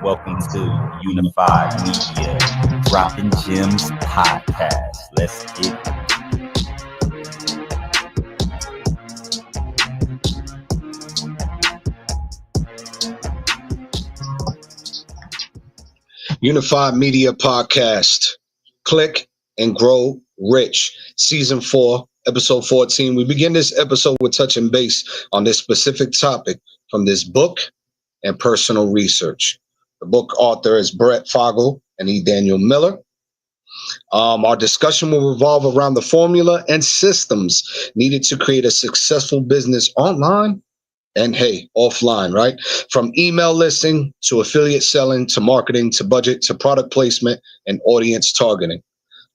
Welcome to Unified Media Dropping Gems Podcast. Let's get it. Unified Media Podcast. Click and Grow Rich. Season 4, Episode 14. We begin this episode with touching base on this specific topic from this book and personal research. The book author is Brett Fogel and E. Daniel Miller. Our discussion will revolve around the formula and systems needed to create a successful business online and, hey, offline, right? From email listing to affiliate selling to marketing to budget to product placement and audience targeting.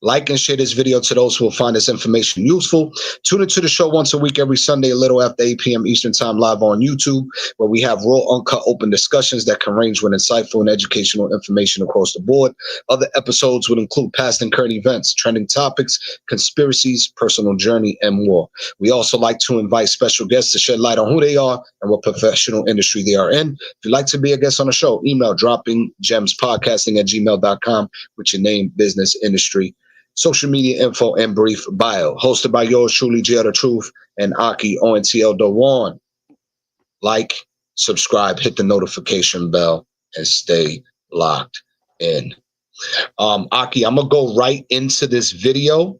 Like and share this video to those who will find this information useful. Tune into the show once a week, every Sunday, a little after 8 p.m. Eastern Time, live on YouTube, where we have raw, uncut, open discussions that can range with insightful and educational information across the board. Other episodes would include past and current events, trending topics, conspiracies, personal journey, and more. We also like to invite special guests to shed light on who they are and what professional industry they are in. If you'd like to be a guest on the show, email droppinggemspodcasting@gmail.com with your name, business, industry, social media info, and brief bio. Hosted by yours truly, JL The Truth and Aki ONTL Dewan. Like, subscribe, hit the notification bell, and stay locked in. Aki, I'm going to go right into this video.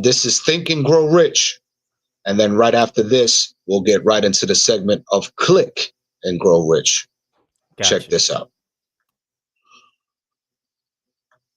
This is Think and Grow Rich. And then right after this, we'll get right into the segment of Click and Grow Rich. Gotcha. Check this out.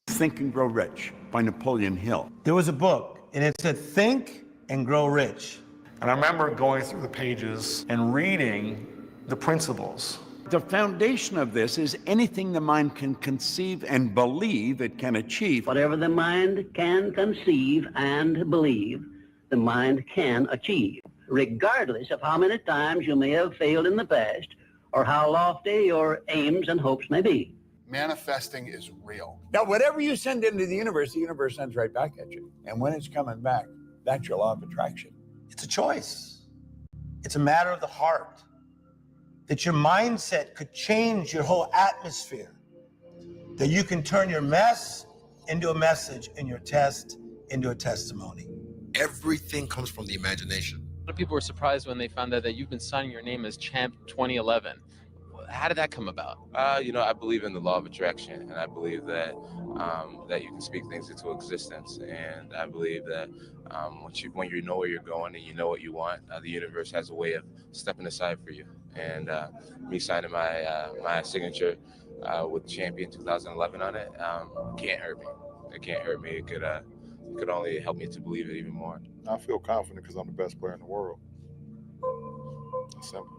Think and Grow Rich by Napoleon Hill. There was a book, and it said, Think and Grow Rich. And I remember going through the pages and reading the principles. The foundation of this is anything the mind can conceive and believe it can achieve. Whatever the mind can conceive and believe, the mind can achieve, regardless of how many times you may have failed in the past or how lofty your aims and hopes may be. Manifesting is real. Now, whatever you send into the universe sends right back at you. And when it's coming back, that's your law of attraction. It's a choice. It's a matter of the heart. That your mindset could change your whole atmosphere. That you can turn your mess into a message and your test into a testimony. Everything comes from the imagination. A lot of people were surprised when they found out that you've been signing your name as Champ 2011. How did that come about? I believe in the law of attraction, and I believe that that you can speak things into existence. And I believe that when you know where you're going and you know what you want, the universe has a way of stepping aside for you. And me signing my signature with Champion 2011 on it can't hurt me. It can't hurt me. It could only help me to believe it even more. I feel confident because I'm the best player in the world. It's simple.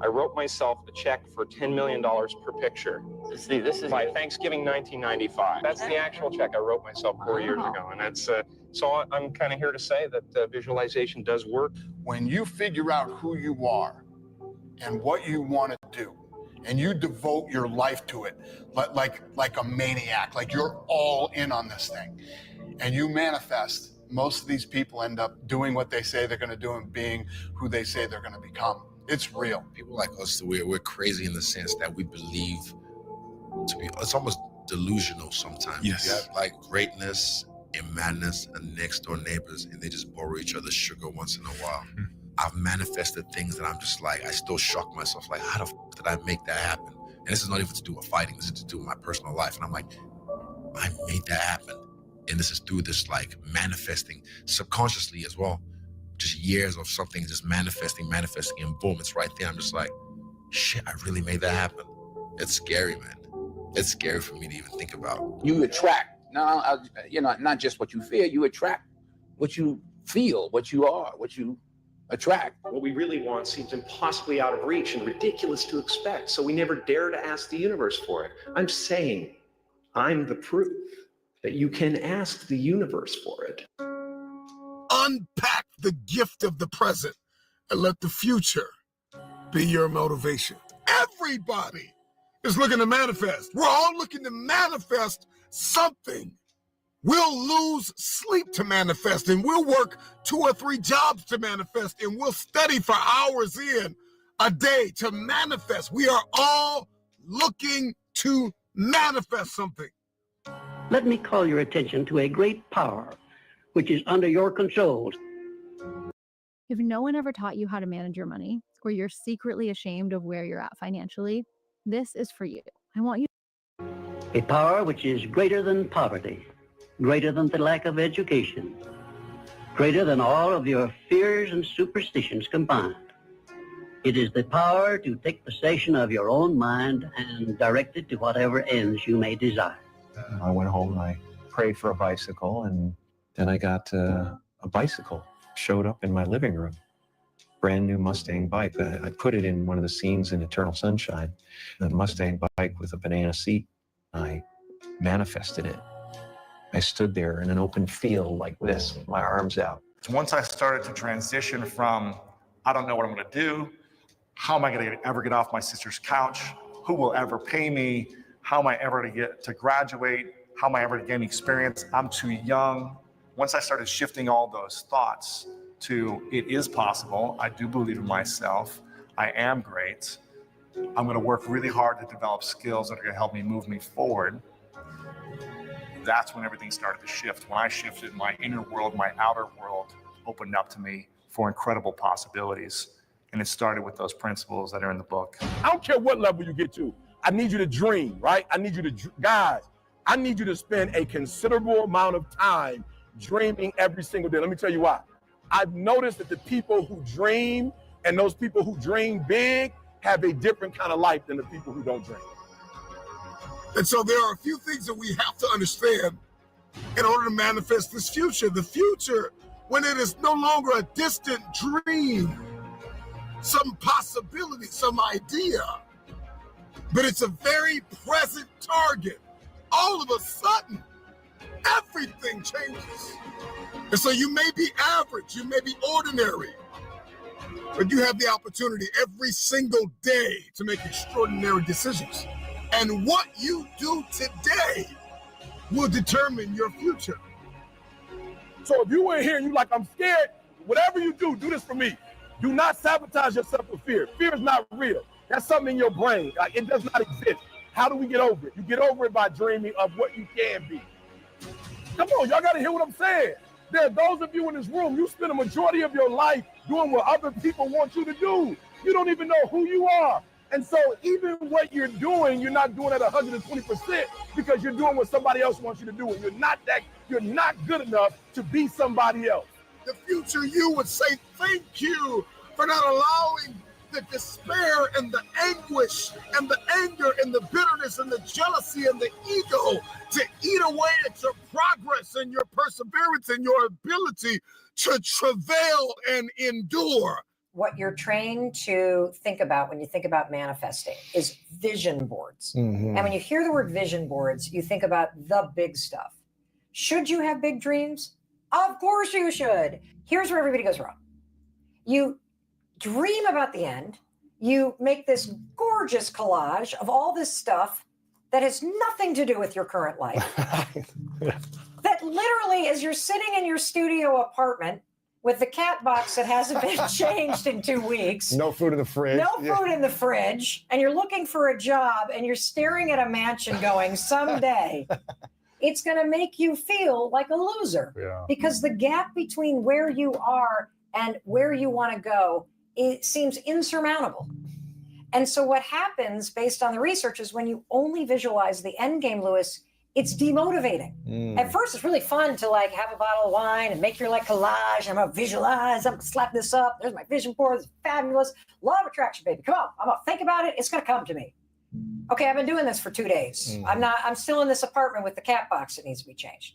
I wrote myself a check for $10 million per picture. See, this is by Thanksgiving 1995. That's the actual check I wrote myself 4 years ago. And that's so I'm kind of here to say that visualization does work. When you figure out who you are and what you want to do, and you devote your life to it like a maniac, like you're all in on this thing, and you manifest, most of these people end up doing what they say they're going to do and being who they say they're going to become. It's real. People like us, we're crazy in the sense that we believe it's almost delusional sometimes. Yes. Yeah, like greatness and madness and next door neighbors, and they just borrow each other's sugar once in a while. Mm-hmm. I've manifested things that I'm just like, I still shock myself, like, how the did I make that happen? And this is not even to do with fighting, this is to do with my personal life. And I'm like, I made that happen. And this is through this like manifesting subconsciously as well. Just years of something just manifesting, and boom, it's right there. I'm just like, shit, I really made that happen. It's scary, man. It's scary for me to even think about. You attract, not just what you fear, you attract what you feel, what you are, what you attract. What we really want seems impossibly out of reach and ridiculous to expect, so we never dare to ask the universe for it. I'm saying I'm the proof that you can ask the universe for it. Unpack the gift of the present and let the future be your motivation. Everybody is looking to manifest. We're all looking to manifest something. We'll lose sleep to manifest, and we'll work 2 or 3 jobs to manifest, and we'll study for hours in a day to manifest. We are all looking to manifest something. Let me call your attention to a great power which is under your control. If no one ever taught you how to manage your money, or you're secretly ashamed of where you're at financially, this is for you. I want you. A power which is greater than poverty, greater than the lack of education, greater than all of your fears and superstitions combined. It is the power to take possession of your own mind and direct it to whatever ends you may desire. I went home and I prayed for a bicycle, and then I got a bicycle. Showed up in my living room. Brand new Mustang bike. I put it in one of the scenes in Eternal Sunshine. A Mustang bike with a banana seat. I manifested it. I stood there in an open field like this with my arms out. Once I started to transition from, I don't know what I'm going to do, how am I going to ever get off my sister's couch, who will ever pay me, how am I ever to get to graduate, how am I ever to gain experience, I'm too young. Once I started shifting all those thoughts to it is possible, I do believe in myself, I am great, I'm going to work really hard to develop skills that are going to help me move me forward, that's when everything started to shift. When I shifted, my inner world, my outer world opened up to me for incredible possibilities. And it started with those principles that are in the book. I don't care what level you get to. I need you to dream, right? I need you to, guys, I need you to spend a considerable amount of time dreaming every single day. Let me tell you why. I've noticed that the people who dream and those people who dream big have a different kind of life than the people who don't dream. And so there are a few things that we have to understand in order to manifest this future. The future, when it is no longer a distant dream, some possibility, some idea, but it's a very present target. All of a sudden, everything changes. And so you may be average, you may be ordinary, but you have the opportunity every single day to make extraordinary decisions. And what you do today will determine your future. So if you in here and you like, I'm scared, whatever you do, do this for me. Do not sabotage yourself with fear. Fear is not real. That's something in your brain. Like, it does not exist. How do we get over it? You get over it by dreaming of what you can be. Come on, y'all gotta hear what I'm saying. There are those of you in this room, you spend a majority of your life doing what other people want you to do. You don't even know who you are. And so even what you're doing, you're not doing at 120% because you're doing what somebody else wants you to do. And you're not good enough to be somebody else. The future you would say thank you for not allowing the despair and the anguish and the anger and the bitterness and the jealousy and the ego to eat away at your progress and your perseverance and your ability to travail and endure. What you're trained to think about when you think about manifesting is vision boards. And when you hear the word vision boards, you think about the big stuff. Should you have big dreams? Of course you should. Here's where everybody goes wrong. You dream about the end. You make this gorgeous collage of all this stuff that has nothing to do with your current life. That literally, as you're sitting in your studio apartment with the cat box that hasn't been changed in 2 weeks. No food in the fridge. No food in the fridge. And you're looking for a job and you're staring at a mansion going, someday it's going to make you feel like a loser. Because the gap between where you are and where you want to go, it seems insurmountable. And so what happens based on the research is when you only visualize the end game, Lewis, it's demotivating. At first, it's really fun to like have a bottle of wine and make your like collage. I'm gonna visualize, I'm gonna slap this up. There's my vision board, it's fabulous. Law of attraction, baby. Come on, I'm gonna think about it. It's gonna come to me. Okay, I've been doing this for 2 days. I'm still in this apartment with the cat box that needs to be changed.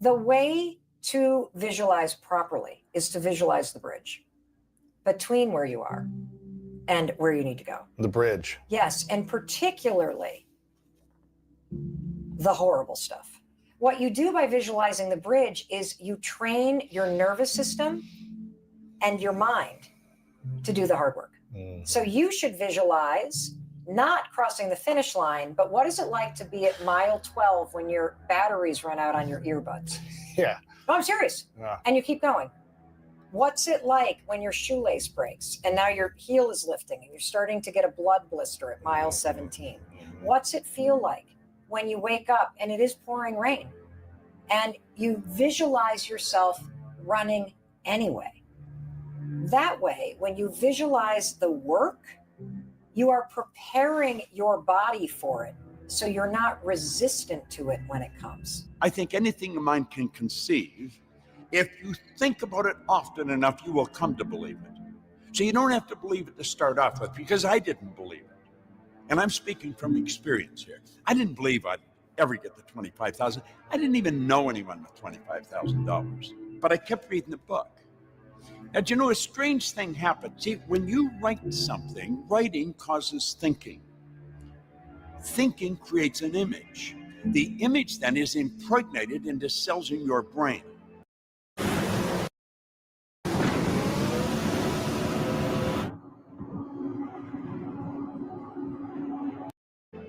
The way to visualize properly is to visualize the bridge between where you are and where you need to go. The bridge. Yes, and particularly the horrible stuff. What you do by visualizing the bridge is you train your nervous system and your mind to do the hard work. So you should visualize not crossing the finish line, but what is it like to be at mile 12 when your batteries run out on your earbuds? Yeah. No, I'm serious. And you keep going. What's it like when your shoelace breaks and now your heel is lifting and you're starting to get a blood blister at mile 17? What's it feel like when you wake up and it is pouring rain and you visualize yourself running anyway? That way, when you visualize the work, you are preparing your body for it, so you're not resistant to it when it comes. I think anything your mind can conceive, if you think about it often enough, you will come to believe it. So you don't have to believe it to start off with, because I didn't believe it. And I'm speaking from experience here. I didn't believe I'd ever get the $25,000. I didn't even know anyone with $25,000, but I kept reading the book. Now, do you know, a strange thing happened? See, when you write something, writing causes thinking. Thinking creates an image. The image then is impregnated into cells in your brain.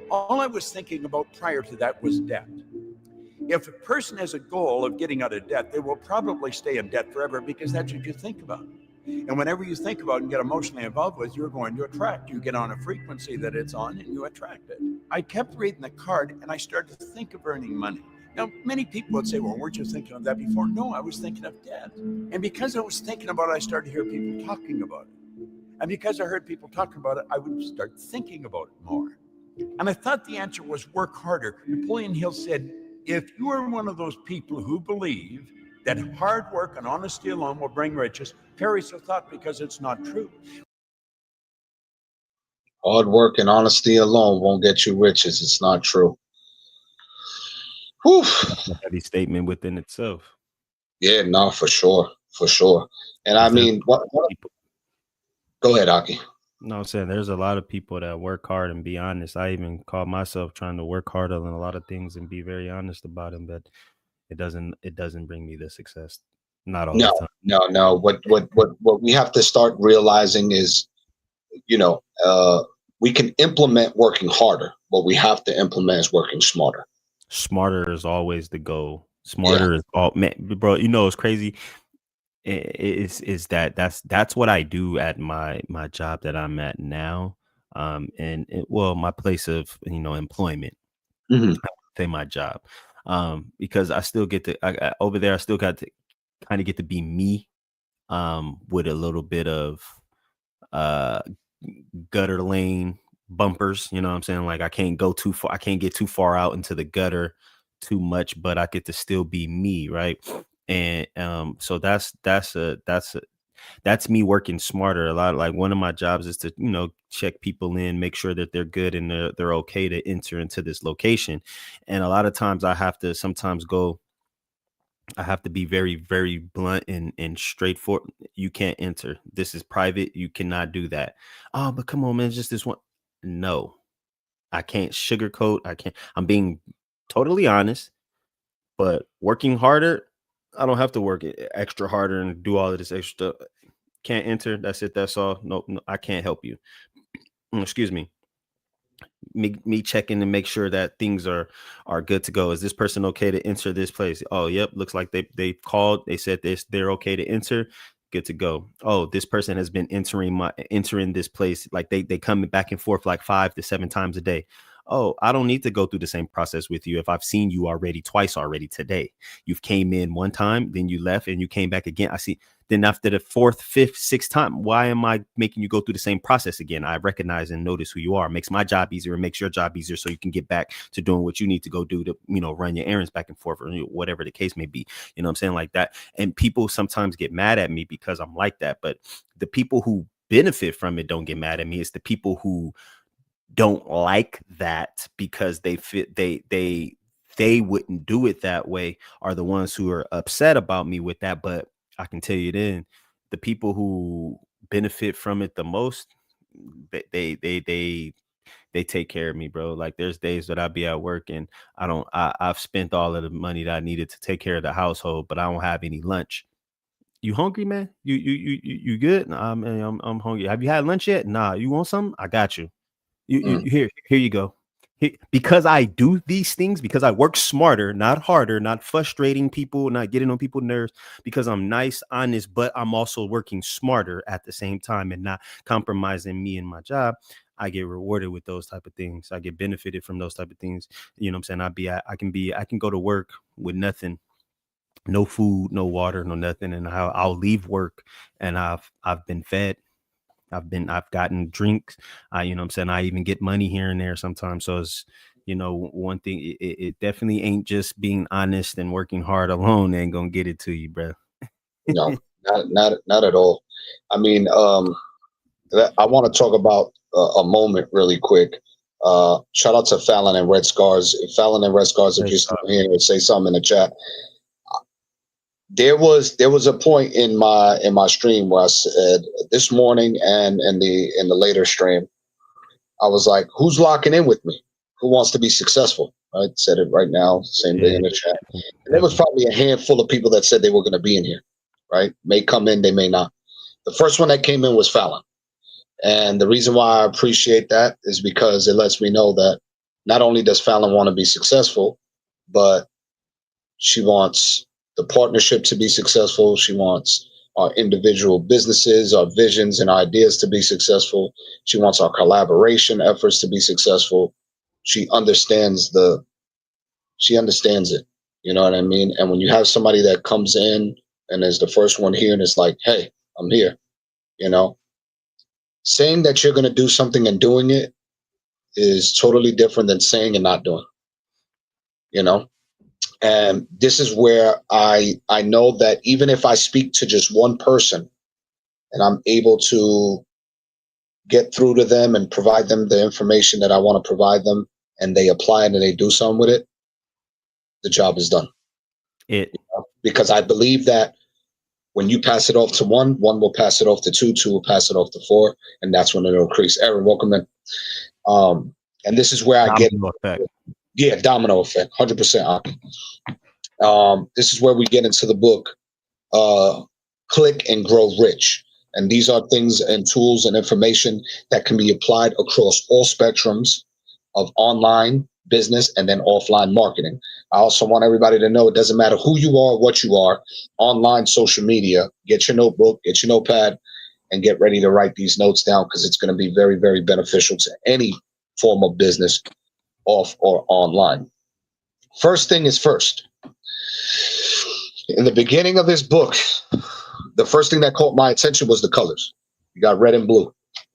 All I was thinking about prior to that was debt. If a person has a goal of getting out of debt, they will probably stay in debt forever, because that's what you think about. And whenever you think about and get emotionally involved with, you're going to attract. You get on a frequency that it's on and you attract it. I kept reading the card and I started to think of earning money. Now, many people would say, well, weren't you thinking of that before? No, I was thinking of debt. And because I was thinking about it, I started to hear people talking about it. And because I heard people talking about it, I would start thinking about it more. And I thought the answer was work harder. Napoleon Hill said, if you are one of those people who believe that hard work and honesty alone will bring riches, perish the thought, because it's not true. Hard work and honesty alone won't get you riches. It's not true. Whew. That's a heavy statement within itself. Yeah, no, for sure. For sure. And I mean, go ahead, Aki. No, I'm saying there's a lot of people that work hard and be honest. I even call myself trying to work harder than a lot of things and be very honest about them, but it doesn't bring me the success. Not all the time. No. What we have to start realizing is, we can implement working harder. What we have to implement is working smarter. Smarter is always the goal. Smarter is all, man, bro. You know, it's crazy. Is that's what I do at my job that I'm at now, my place of employment. Mm-hmm. I would say my job, because I still get to over there. I still got to kind of get to be me, with a little bit of gutter lane bumpers. You know what I'm saying? Like I can't go too far. I can't get too far out into the gutter too much, but I get to still be me, right? And so that's me working smarter. A lot, like one of my jobs is to check people in, make sure that they're good and they're okay to enter into this location. And a lot of times I have to be very, very blunt and straightforward. You can't enter. This is private. You cannot do that. Oh, but come on, man, just this one. No, I can't sugarcoat. I'm being totally honest, but working harder, I don't have to work extra harder and do all of this extra. Can't enter. That's it. That's all. No, I can't help you. Excuse me. Me checking to make sure that things are good to go. Is this person okay to enter this place? Oh, yep. Looks like they called. They said they're okay to enter. Good to go. Oh, this person has been entering this place. Like they come back and forth like 5 to 7 times a day. Oh, I don't need to go through the same process with you if I've seen you twice already today. You've came in one time, then you left and you came back again. I see. Then after the 4th, 5th, 6th time, why am I making you go through the same process again? I recognize and notice who you are. It makes my job easier and makes your job easier so you can get back to doing what you need to go do to, run your errands back and forth or whatever the case may be. You know what I'm saying? Like that. And people sometimes get mad at me because I'm like that. But the people who benefit from it don't get mad at me. It's the people who don't like that because they wouldn't do it that way are the ones who are upset about me with that. But I can tell you then, the people who benefit from it the most, they take care of me, bro. Like there's days that I be at work and I've spent all of the money that I needed to take care of the household, but I don't have any lunch. You hungry, man? You good? Nah, man, I'm hungry. Have you had lunch yet? Nah. You want something? I got you. Here you go. because I do these things, because I work smarter, not harder, not frustrating people, not getting on people's nerves, because I'm nice, honest, but I'm also working smarter at the same time and not compromising me and my job. I get rewarded with those type of things. I get benefited from those type of things. You know what I'm saying? I can go to work with nothing, no food, no water, no nothing. And I'll leave work and I've been fed. I've gotten drinks. You know what I'm saying? I even get money here and there sometimes. So it's, you know, one thing, it definitely ain't just being honest and working hard alone ain't gonna get it to you, bro. No, not at all. I mean, I want to talk about a moment really quick. Shout out to Fallon and Red Scars. Fallon and Red Scars, if you're still here, say something in the chat. There was a point in my stream where I said this morning and in the later stream, I was like, who's locking in with me? Who wants to be successful? I said it right now, same thing in the chat. And there was probably a handful of people that said they were going to be in here, right? May come in, they may not. The first one that came in was Fallon. And the reason why I appreciate that is because it lets me know that not only does Fallon want to be successful, but she wants the partnership to be successful. She wants our individual businesses, our visions and ideas to be successful. She wants our collaboration efforts to be successful. She understands it. You know what I mean? And when you have somebody that comes in and is the first one here and it's like, hey, I'm here, you know, saying that you're going to do something and doing it is totally different than saying and not doing, you know? And this is where I know that even if I speak to just one person and I'm able to get through to them and provide them the information that I want to provide them and they apply it and they do something with it, the job is done. You know? Because I believe that when you pass it off to one will pass it off to two will pass it off to four, and that's when it'll increase. Aaron, welcome in. And this is where I get effect. Yeah, domino effect, 100%. This is where we get into the book, Click and Grow Rich. And these are things and tools and information that can be applied across all spectrums of online business and then offline marketing. I also want everybody to know it doesn't matter who you are, what you are, online, social media, get your notebook, get your notepad, and get ready to write these notes down because it's going to be very, very beneficial to any form of business, off or online. First thing is first. In the beginning of this book, the first thing that caught my attention was the colors. You got red and blue,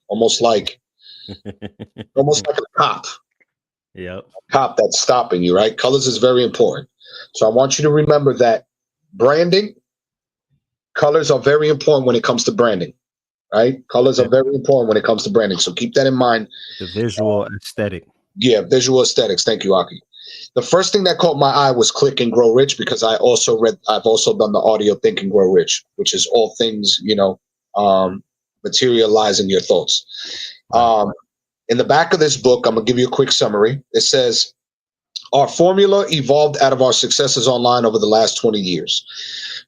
almost like a cop. Yep. Cop that's stopping you, right? Colors is very important. So I want you to remember that branding, colors are very important when it comes to branding, right? Colors are very important when it comes to branding. So keep that in mind. The visual aesthetic. Yeah, visual aesthetics. Thank you, Aki. The first thing that caught my eye was Click and Grow Rich because I've also done the audio Think and Grow Rich, which is all things, you know, materializing your thoughts. In the back of this book, I'm going to give you a quick summary. It says, our formula evolved out of our successes online over the last 20 years.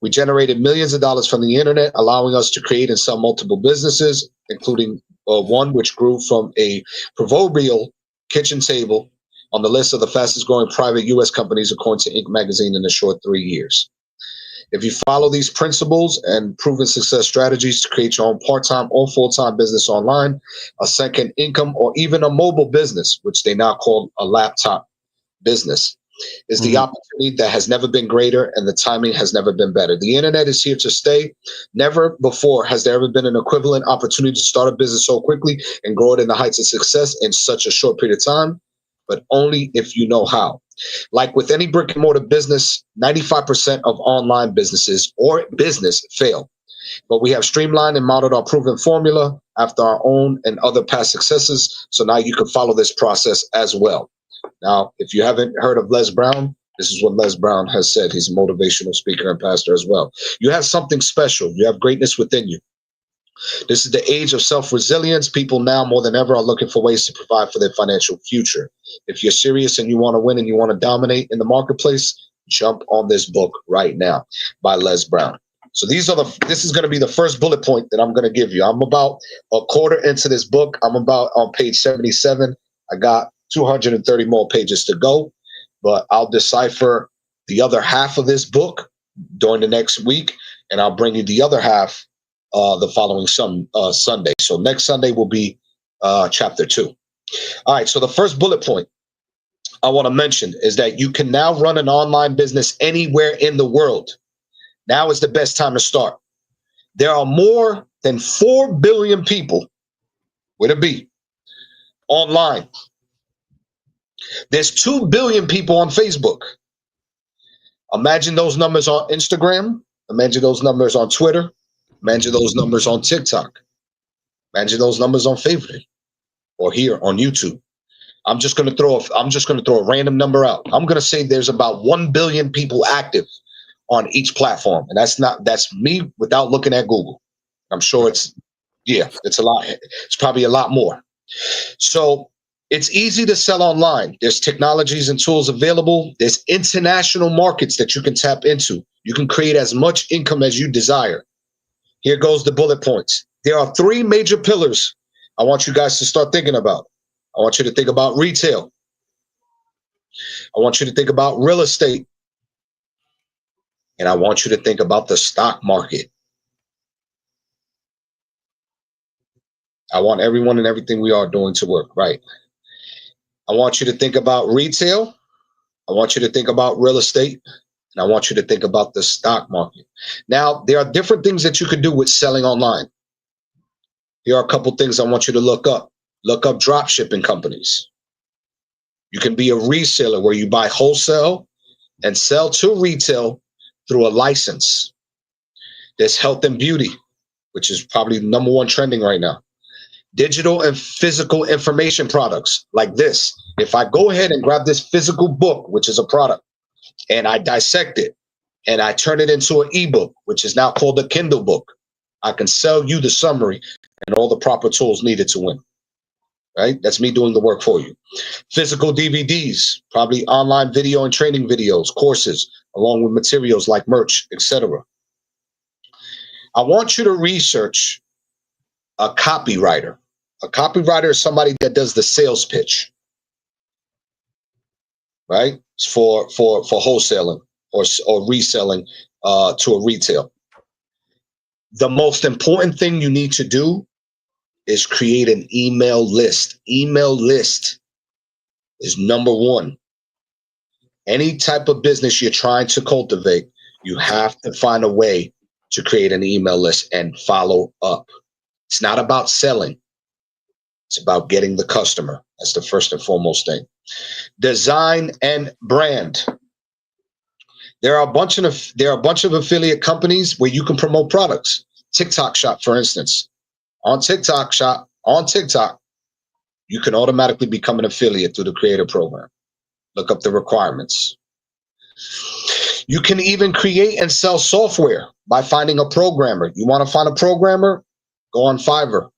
We generated millions of dollars from the internet, allowing us to create and sell multiple businesses, including one which grew from a proverbial kitchen table on the list of the fastest growing private U.S. companies, according to Inc. magazine, in a short 3 years. If you follow these principles and proven success strategies to create your own part-time or full-time business online, a second income, or even a mobile business, which they now call a laptop business, is the opportunity that has never been greater and the timing has never been better. The internet is here to stay. Never before has there ever been an equivalent opportunity to start a business so quickly and grow it in the heights of success in such a short period of time, but only if you know how. Like with any brick and mortar business, 95% of online businesses or business fail. But we have streamlined and modeled our proven formula after our own and other past successes. So now you can follow this process as well. Now, if you haven't heard of Les Brown, this is what Les Brown has said. He's a motivational speaker and pastor as well. You have something special. You have greatness within you. This is the age of self-resilience. People now more than ever are looking for ways to provide for their financial future. If you're serious and you want to win and you want to dominate in the marketplace, jump on this book right now by Les Brown. So this is going to be the first bullet point that I'm going to give you. I'm about a quarter into this book. I'm about on page 77. I got 230 more pages to go, but I'll decipher the other half of this book during the next week, and I'll bring you the other half the following Sunday. So next Sunday will be chapter 2. All right, so the first bullet point I want to mention is that you can now run an online business anywhere in the world. Now is the best time to start. There are more than 4 billion people, with a B, online. There's 2 billion people on Facebook. Imagine those numbers on Instagram. Imagine those numbers on Twitter. Imagine those numbers on TikTok. Imagine those numbers on Facebook or here on YouTube. I'm just going to throw a random number out. I'm going to say there's about 1 billion people active on each platform, and that's me without looking at Google. I'm sure it's a lot. It's probably a lot more. So it's easy to sell online. There's technologies and tools available. There's international markets that you can tap into. You can create as much income as you desire. Here goes the bullet points. There are 3 major pillars I want you guys to start thinking about. I want you to think about retail. I want you to think about real estate. And I want you to think about the stock market. I want everyone and everything we are doing to work, right? I want you to think about retail. I want you to think about real estate. And I want you to think about the stock market. Now, there are different things that you could do with selling online. Here are a couple things I want you to look up. Look up drop shipping companies. You can be a reseller where you buy wholesale and sell to retail through a license. There's health and beauty, which is probably number 1 trending right now. Digital and physical information products like this. If I go ahead and grab this physical book, which is a product, and I dissect it and I turn it into an ebook, which is now called a Kindle book, I can sell you the summary and all the proper tools needed to win. Right? That's me doing the work for you. Physical DVDs, probably online video and training videos, courses, along with materials like merch, etc. I want you to research a copywriter. A copywriter is somebody that does the sales pitch, right? For wholesaling or reselling to a retail. The most important thing you need to do is create an email list. Email list is number 1. Any type of business you're trying to cultivate, you have to find a way to create an email list and follow up. It's not about selling. It's about getting the customer. That's the first and foremost thing. Design and brand. There are a bunch of affiliate companies where you can promote products. TikTok Shop, for instance. On TikTok Shop, you can automatically become an affiliate through the creator program. Look up the requirements. You can even create and sell software by finding a programmer. You want to find a programmer? Go on Fiverr.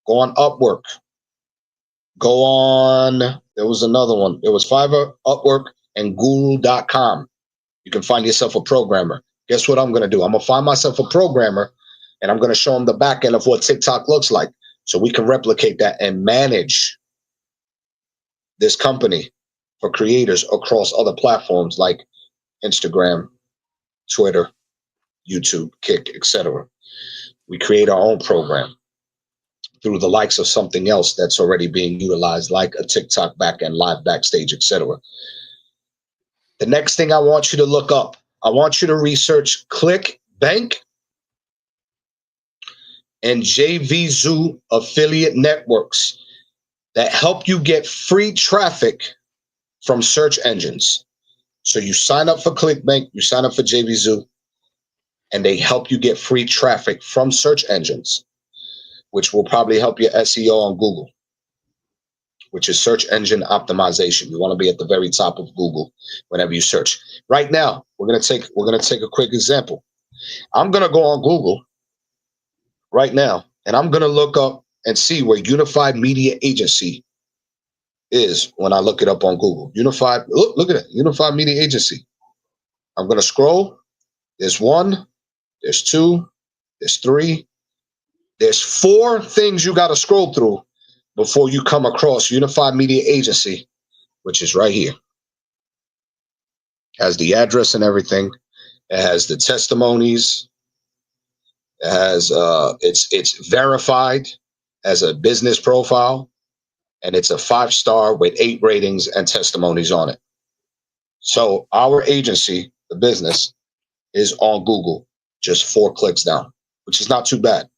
Go on Upwork. Go on, there was another one. It was Fiverr, Upwork, and Guru.com. You can find yourself a programmer. Guess what I'm going to do? I'm going to find myself a programmer, and I'm going to show them the back end of what TikTok looks like so we can replicate that and manage this company for creators across other platforms like Instagram, Twitter, YouTube, Kick, etc. We create our own program through the likes of something else that's already being utilized, like a TikTok backend, live backstage, etc. The next thing I want you to look up, I want you to research ClickBank and JVZoo affiliate networks that help you get free traffic from search engines. So you sign up for ClickBank, you sign up for JVZoo, and they help you get free traffic from search engines, which will probably help your SEO on Google, which is search engine optimization. You want to be at the very top of Google whenever you search. Right now, we're gonna take a quick example. I'm gonna go on Google right now, and I'm gonna look up and see where Unified Media Agency is when I look it up on Google. Look at it, Unified Media Agency. I'm gonna scroll. There's 1, there's 2, there's 3, there's 4 things you gotta scroll through before you come across Unified Media Agency, which is right here. Has the address and everything. It has the testimonies. It has it's verified as a business profile, and it's a 5-star with 8 ratings and testimonies on it. So our agency, the business, is on Google, just 4 clicks down, which is not too bad.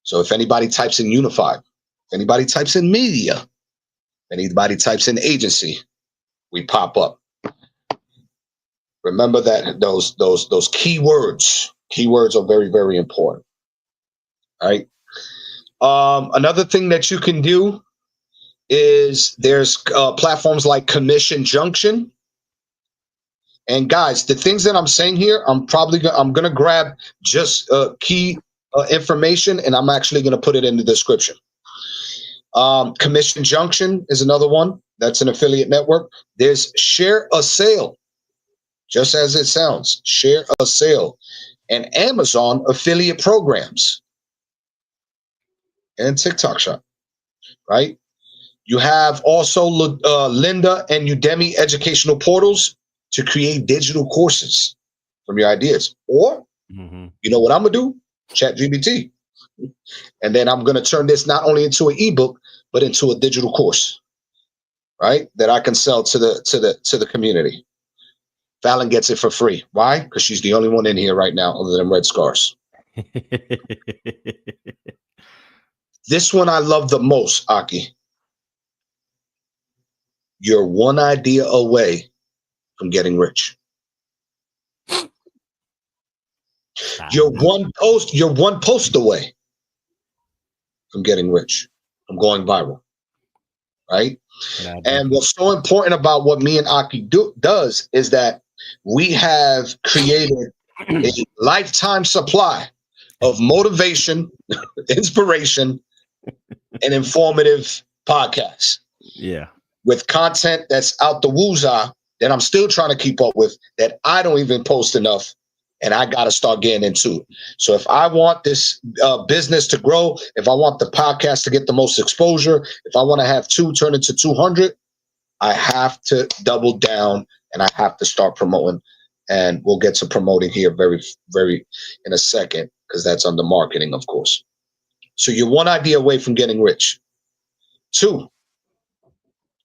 So if anybody types in Unified, if anybody types in media, if anybody types in agency, we pop up. Remember that those keywords are very, very important. All right. Another thing that you can do is there's platforms like Commission Junction. And guys, the things that I'm saying here, I'm going to grab just key information, and I'm actually going to put it in the description. Commission Junction is another one. That's an affiliate network. There's Share a Sale, just as it sounds, Share a Sale, and Amazon affiliate programs, and TikTok Shop, right? You have also Lynda and Udemy educational portals to create digital courses from your ideas. Or, you know what I'm gonna do? ChatGPT. And then I'm gonna turn this not only into an ebook, but into a digital course, right? That I can sell to the community. Fallon gets it for free. Why? Because she's the only one in here right now other than Red Scars. This one I love the most, Aki. You're one idea away from getting rich. You're one post away from getting rich, from going viral, right? And what's so important about what me and Aki does is that we have created a lifetime supply of motivation, inspiration, and informative podcasts. Yeah. With content that's out the woozah that I'm still trying to keep up with, that I don't even post enough, and I got to start getting into it. So if I want this business to grow, if I want the podcast to get the most exposure, if I want to have 2 turn into 200, I have to double down and I have to start promoting. And we'll get to promoting here very, very in a second, because that's under marketing, of course. So you're one idea away from getting rich. 2,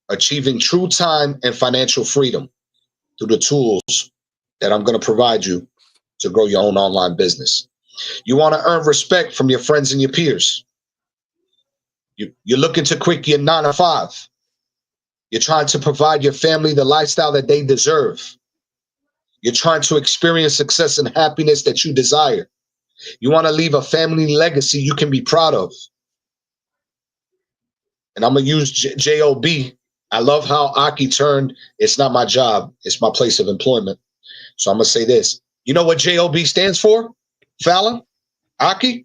achieving true time and financial freedom through the tools that I'm going to provide you to grow your own online business. You want to earn respect from your friends and your peers. You're looking to quit your 9 to 5. You're trying to provide your family the lifestyle that they deserve. You're trying to experience success and happiness that you desire. You want to leave a family legacy you can be proud of. And I'm going to use J-O-B. I love how Aki turned, it's not my job, it's my place of employment. So I'm going to say this. You know what J-O-B stands for, Fallon? Aki?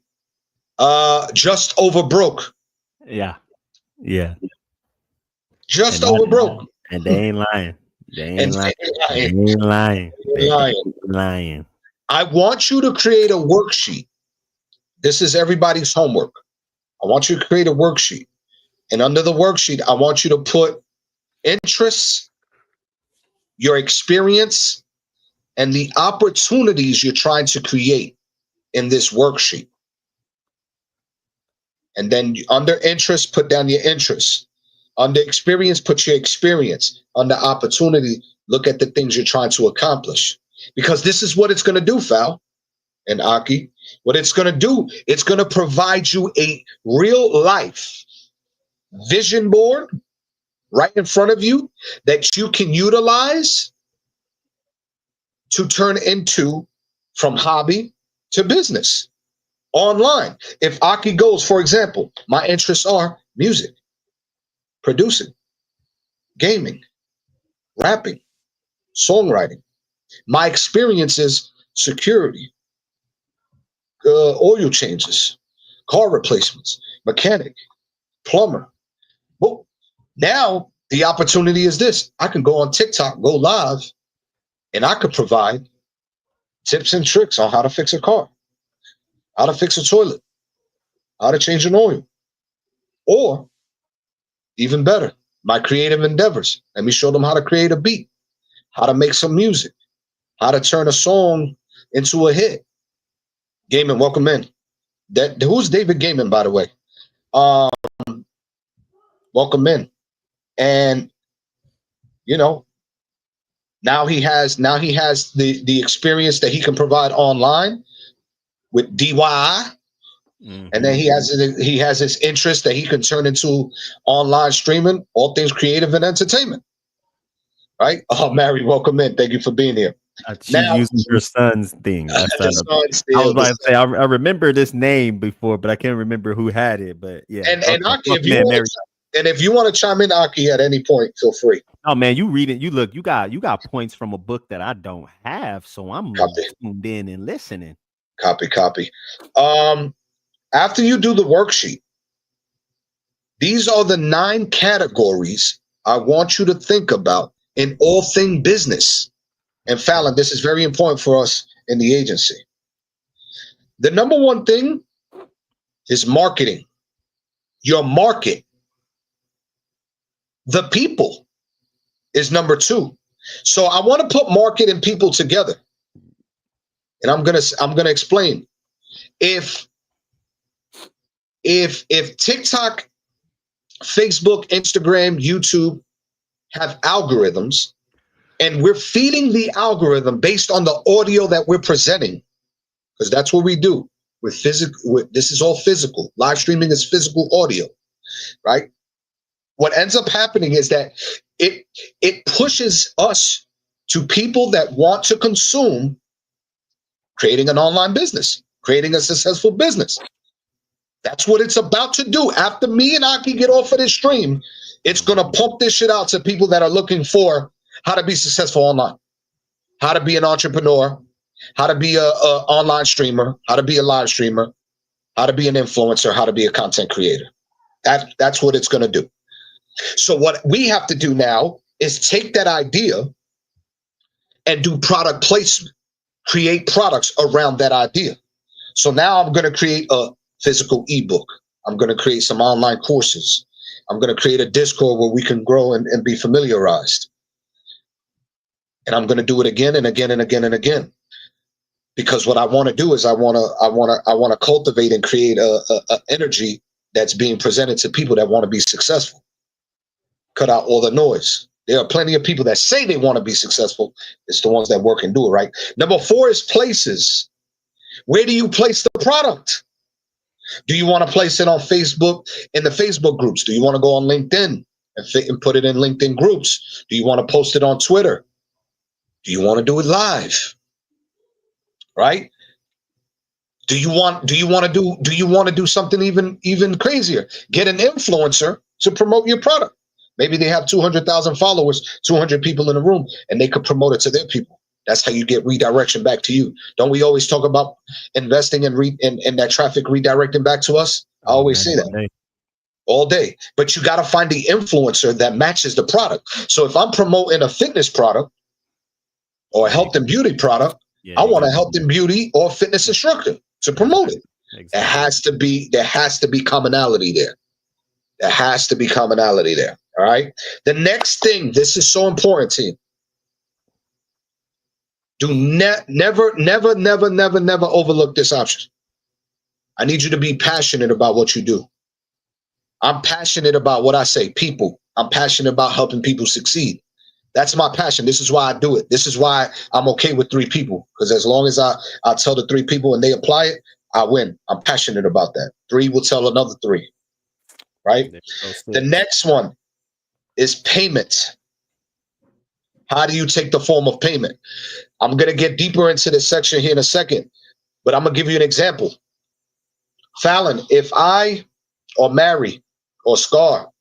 Just over broke. Yeah. Yeah. Just over broke. And they ain't lying. They ain't lying. They ain't lying. I want you to create a worksheet. This is everybody's homework. I want you to create a worksheet. And under the worksheet, I want you to put interests, your experience, and the opportunities you're trying to create in this worksheet. And then under interest, put down your interests. Under experience, put your experience. Under opportunity, look at the things you're trying to accomplish. Because this is what it's going to do, Fal and Aki. What it's going to do, it's going to provide you a real life vision board right in front of you that you can utilize to turn into from hobby to business online. If Aki goes, for example, my interests are music, producing, gaming, rapping, songwriting. My experience is security, oil changes, car replacements, mechanic, plumber. Well, now the opportunity is this. I can go on TikTok, go live, and I could provide tips and tricks on how to fix a car, how to fix a toilet, how to change an oil. Or even better. My creative endeavors. Let me show them how to create a beat, how to make some music, how to turn a song into a hit. Gaiman, welcome in. Who's David Gaiman, by the way? Welcome in. And you know, now he has the experience that he can provide online with DIY. And then he has his interest that he can turn into online streaming, all things creative and entertainment. Right? Oh, Mary, welcome in. Thank you for being here. She's using her son's thing. I was about to say I remember this name before, but I can't remember who had it. But yeah. And Aki, if you want to chime in, Aki, at any point, feel free. Oh man, you read it. You got points from a book that I don't have, so I'm tuned in and listening. Copy. After you do the worksheet, these are the 9 categories I want you to think about in all thing business. And Fallon, this is very important for us in the agency. The number one thing is marketing. Your market. The people is number 2. So I want to put market and people together. And I'm gonna explain. If TikTok, Facebook, Instagram, YouTube have algorithms, and we're feeding the algorithm based on the audio that we're presenting, because that's what we do with physical. This is all physical. Live streaming is physical audio, right? What ends up happening is that it pushes us to people that want to consume, creating an online business, creating a successful business. That's what it's about to do. After me and Aki get off of this stream, it's going to pump this shit out to people that are looking for how to be successful online, how to be an entrepreneur, how to be a online streamer, how to be a live streamer, how to be an influencer, how to be a content creator. That's what it's going to do. So what we have to do now is take that idea and do product placement, create products around that idea. So now I'm going to create a physical ebook. I'm going to create some online courses. I'm going to create a Discord where we can grow and be familiarized. And I'm going to do it again and again and again and again. Because what I want to do is I want to cultivate and create a energy that's being presented to people that want to be successful. Cut out all the noise. There are plenty of people that say they want to be successful. It's the ones that work and do it, right? Number 4 is places. Where do you place the product? Do you want to place it on Facebook in the Facebook groups? Do you want to go on LinkedIn and put it in LinkedIn groups? Do you want to post it on Twitter? Do you want to do it live? Right? Do you want to do something even crazier? Get an influencer to promote your product. Maybe they have 200,000 followers, 200 people in the room, and they could promote it to their people. That's how you get redirection back to you. Don't we always talk about investing in that traffic redirecting back to us? I always say that all day. But you got to find the influencer that matches the product. So if I'm promoting a fitness product or a health and beauty product, I want a health and beauty or fitness instructor to promote it. Exactly. There has to be commonality there. There has to be commonality there. All right. The next thing, this is so important, team. Do never overlook this option. I need you to be passionate about what you do. I'm passionate about what I say, people. I'm passionate about helping people succeed. That's my passion. This is why I do it. This is why I'm okay with 3 people. Because as long as I tell the 3 people and they apply it, I win. I'm passionate about that. 3 will tell another 3. Right? The next one is payment. How do you take the form of payment? I'm going to get deeper into this section here in a second, but I'm going to give you an example. Fallon, if I, or Mary, or Scar,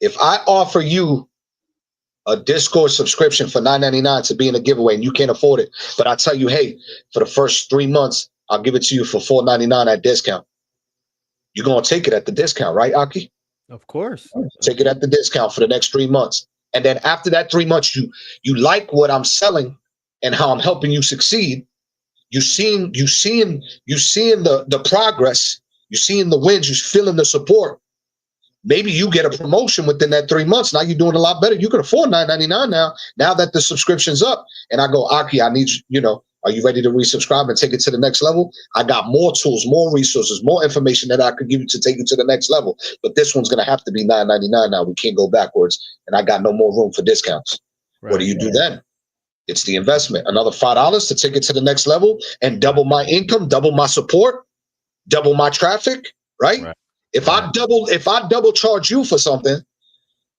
if I offer you a Discord subscription for $9.99 to be in a giveaway and you can't afford it, but I tell you, hey, for the first 3 months, I'll give it to you for $4.99 at discount. You're going to take it at the discount, right, Aki? Of course. Take it at the discount for the next 3 months. And then after that 3 months, you like what I'm selling and how I'm helping you succeed. You seeing the progress, you seeing the wins, you feeling the support. Maybe you get a promotion within that 3 months. Now you're doing a lot better. You can afford $9.99 now that the subscription's up. And I go, Aki, I need you, are you ready to resubscribe and take it to the next level? I got more tools, more resources, more information that I could give you to take you to the next level. But this one's going to have to be $9.99 now. We can't go backwards. And I got no more room for discounts. Right. What do you do then? It's the investment. Another $5 to take it to the next level and double my income, double my support, double my traffic, right? If I double charge you for something,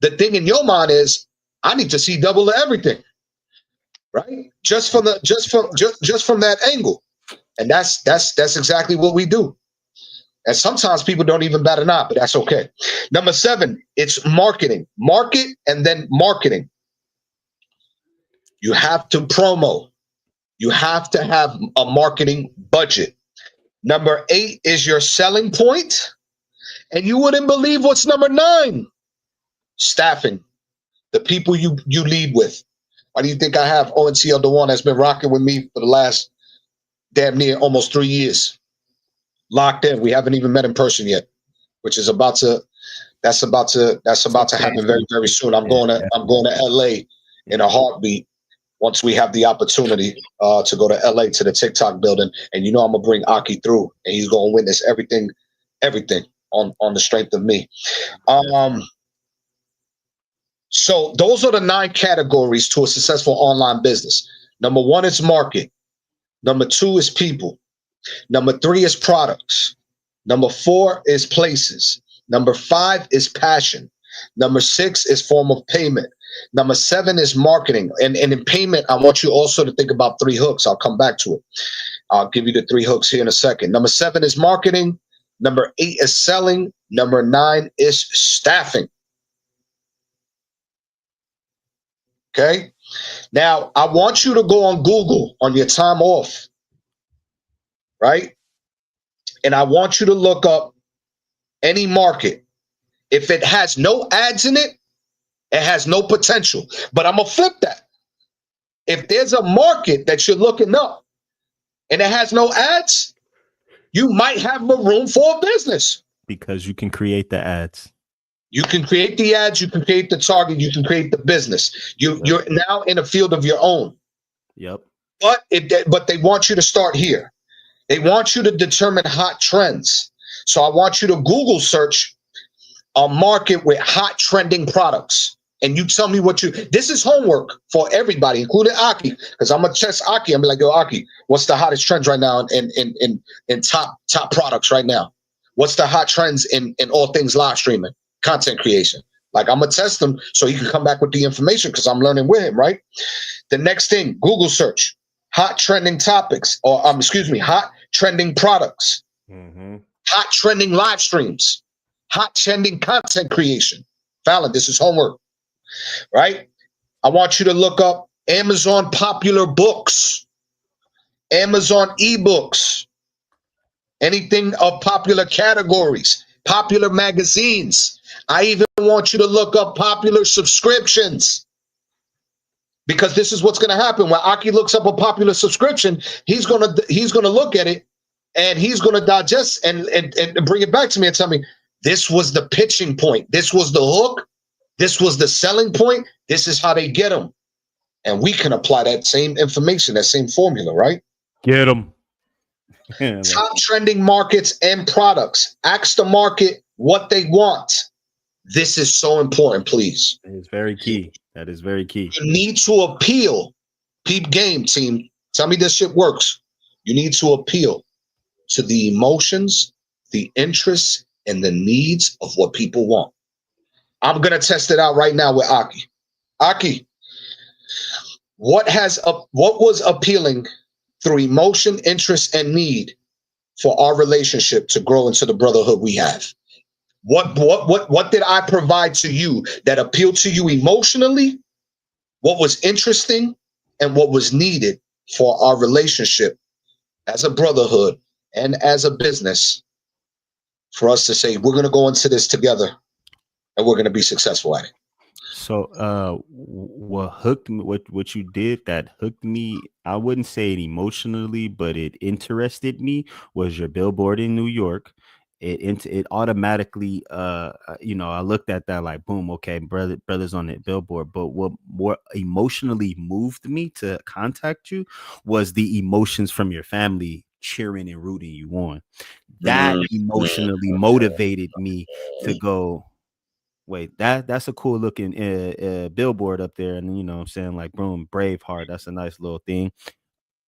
the thing in your mind is I need to see double of everything, right? Just from that angle, and that's exactly what we do. And sometimes people don't even bat an eye, but that's okay. Number 7, it's marketing. Market and then marketing. You have to promo. You have to have a marketing budget. Number 8 is your selling point. And you wouldn't believe what's number 9. Staffing. The people you lead with. Why do you think I have ONCL Dewan that's been rocking with me for the last damn near almost 3 years? Locked in. We haven't even met in person yet, which is about to happen very, very soon. I'm going to LA in a heartbeat once we have the opportunity to go to LA to the TikTok building. And I'm gonna bring Aki through, and he's gonna witness everything on the strength of me. So those are the 9 categories to a successful online business. Number 1 is market. Number 2 is people. Number 3 is products. Number 4 is places. Number 5 is passion. Number 6 is form of payment. Number 7 is marketing. And in payment, I want you also to think about 3 hooks. I'll come back to it. I'll give you the 3 hooks here in a second. Number 7 is marketing. Number 8 is selling. Number 9 is staffing. Okay. Now, I want you to go on Google on your time off, right? And I want you to look up any market. If it has no ads in it, it has no potential. But I'm going to flip that. If there's a market that you're looking up and it has no ads, you might have a room for a business. Because you can create the ads. You can create the ads, you can create the target, you can create the business. You're now in a field of your own. Yep. But they want you to start here. They want you to determine hot trends. So I want you to Google search a market with hot trending products. And you tell me this is homework for everybody, including Aki, because I'm gonna test Aki. I'm like, yo, Aki, what's the hottest trends right now in top products right now? What's the hot trends in all things live streaming, content creation? Like, I'm gonna test them so he can come back with the information because I'm learning with him, right? The next thing, Google search, hot trending topics, or hot trending products, hot trending live streams, hot trending content creation. Fallon, this is homework. Right? I want you to look up Amazon popular books, Amazon ebooks, anything of popular categories, popular magazines. I even want you to look up popular subscriptions, because this is what's going to happen. When Aki looks up a popular subscription, he's gonna look at it and he's going to digest and bring it back to me and tell me, this was the pitching point. This was the hook. This was the selling point. This is how they get them. And we can apply that same information, that same formula, right? Get them. Top trending markets and products. Ask the market what they want. This is so important, please. It's very key. That is very key. You need to appeal. Peep game, team. Tell me this shit works. You need to appeal to the emotions, the interests, and the needs of what people want. I'm going to test it out right now with Aki. Aki, what was appealing through emotion, interest, and need for our relationship to grow into the brotherhood we have? What did I provide to you that appealed to you emotionally? What was interesting and what was needed for our relationship as a brotherhood and as a business for us to say, we're going to go into this together and we're going to be successful at it. So what you did that hooked me, I wouldn't say it emotionally, but it interested me, was your billboard in New York it automatically you know, I looked at that like, boom, okay, brothers on the billboard. But what more emotionally moved me to contact you was the emotions from your family cheering and rooting you on. That emotionally motivated me to go, wait, that's a cool looking billboard up there. And you know what I'm saying, like, boom, Braveheart, that's a nice little thing.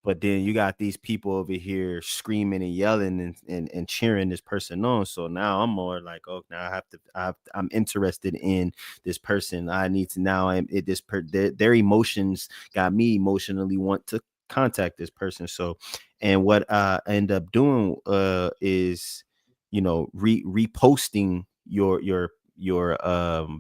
But then you got these people over here screaming and yelling and cheering this person on. So now I'm more like, oh, now I'm interested in this person. I need to now their emotions got me emotionally want to contact this person. So, and what I end up doing is, you know, reposting your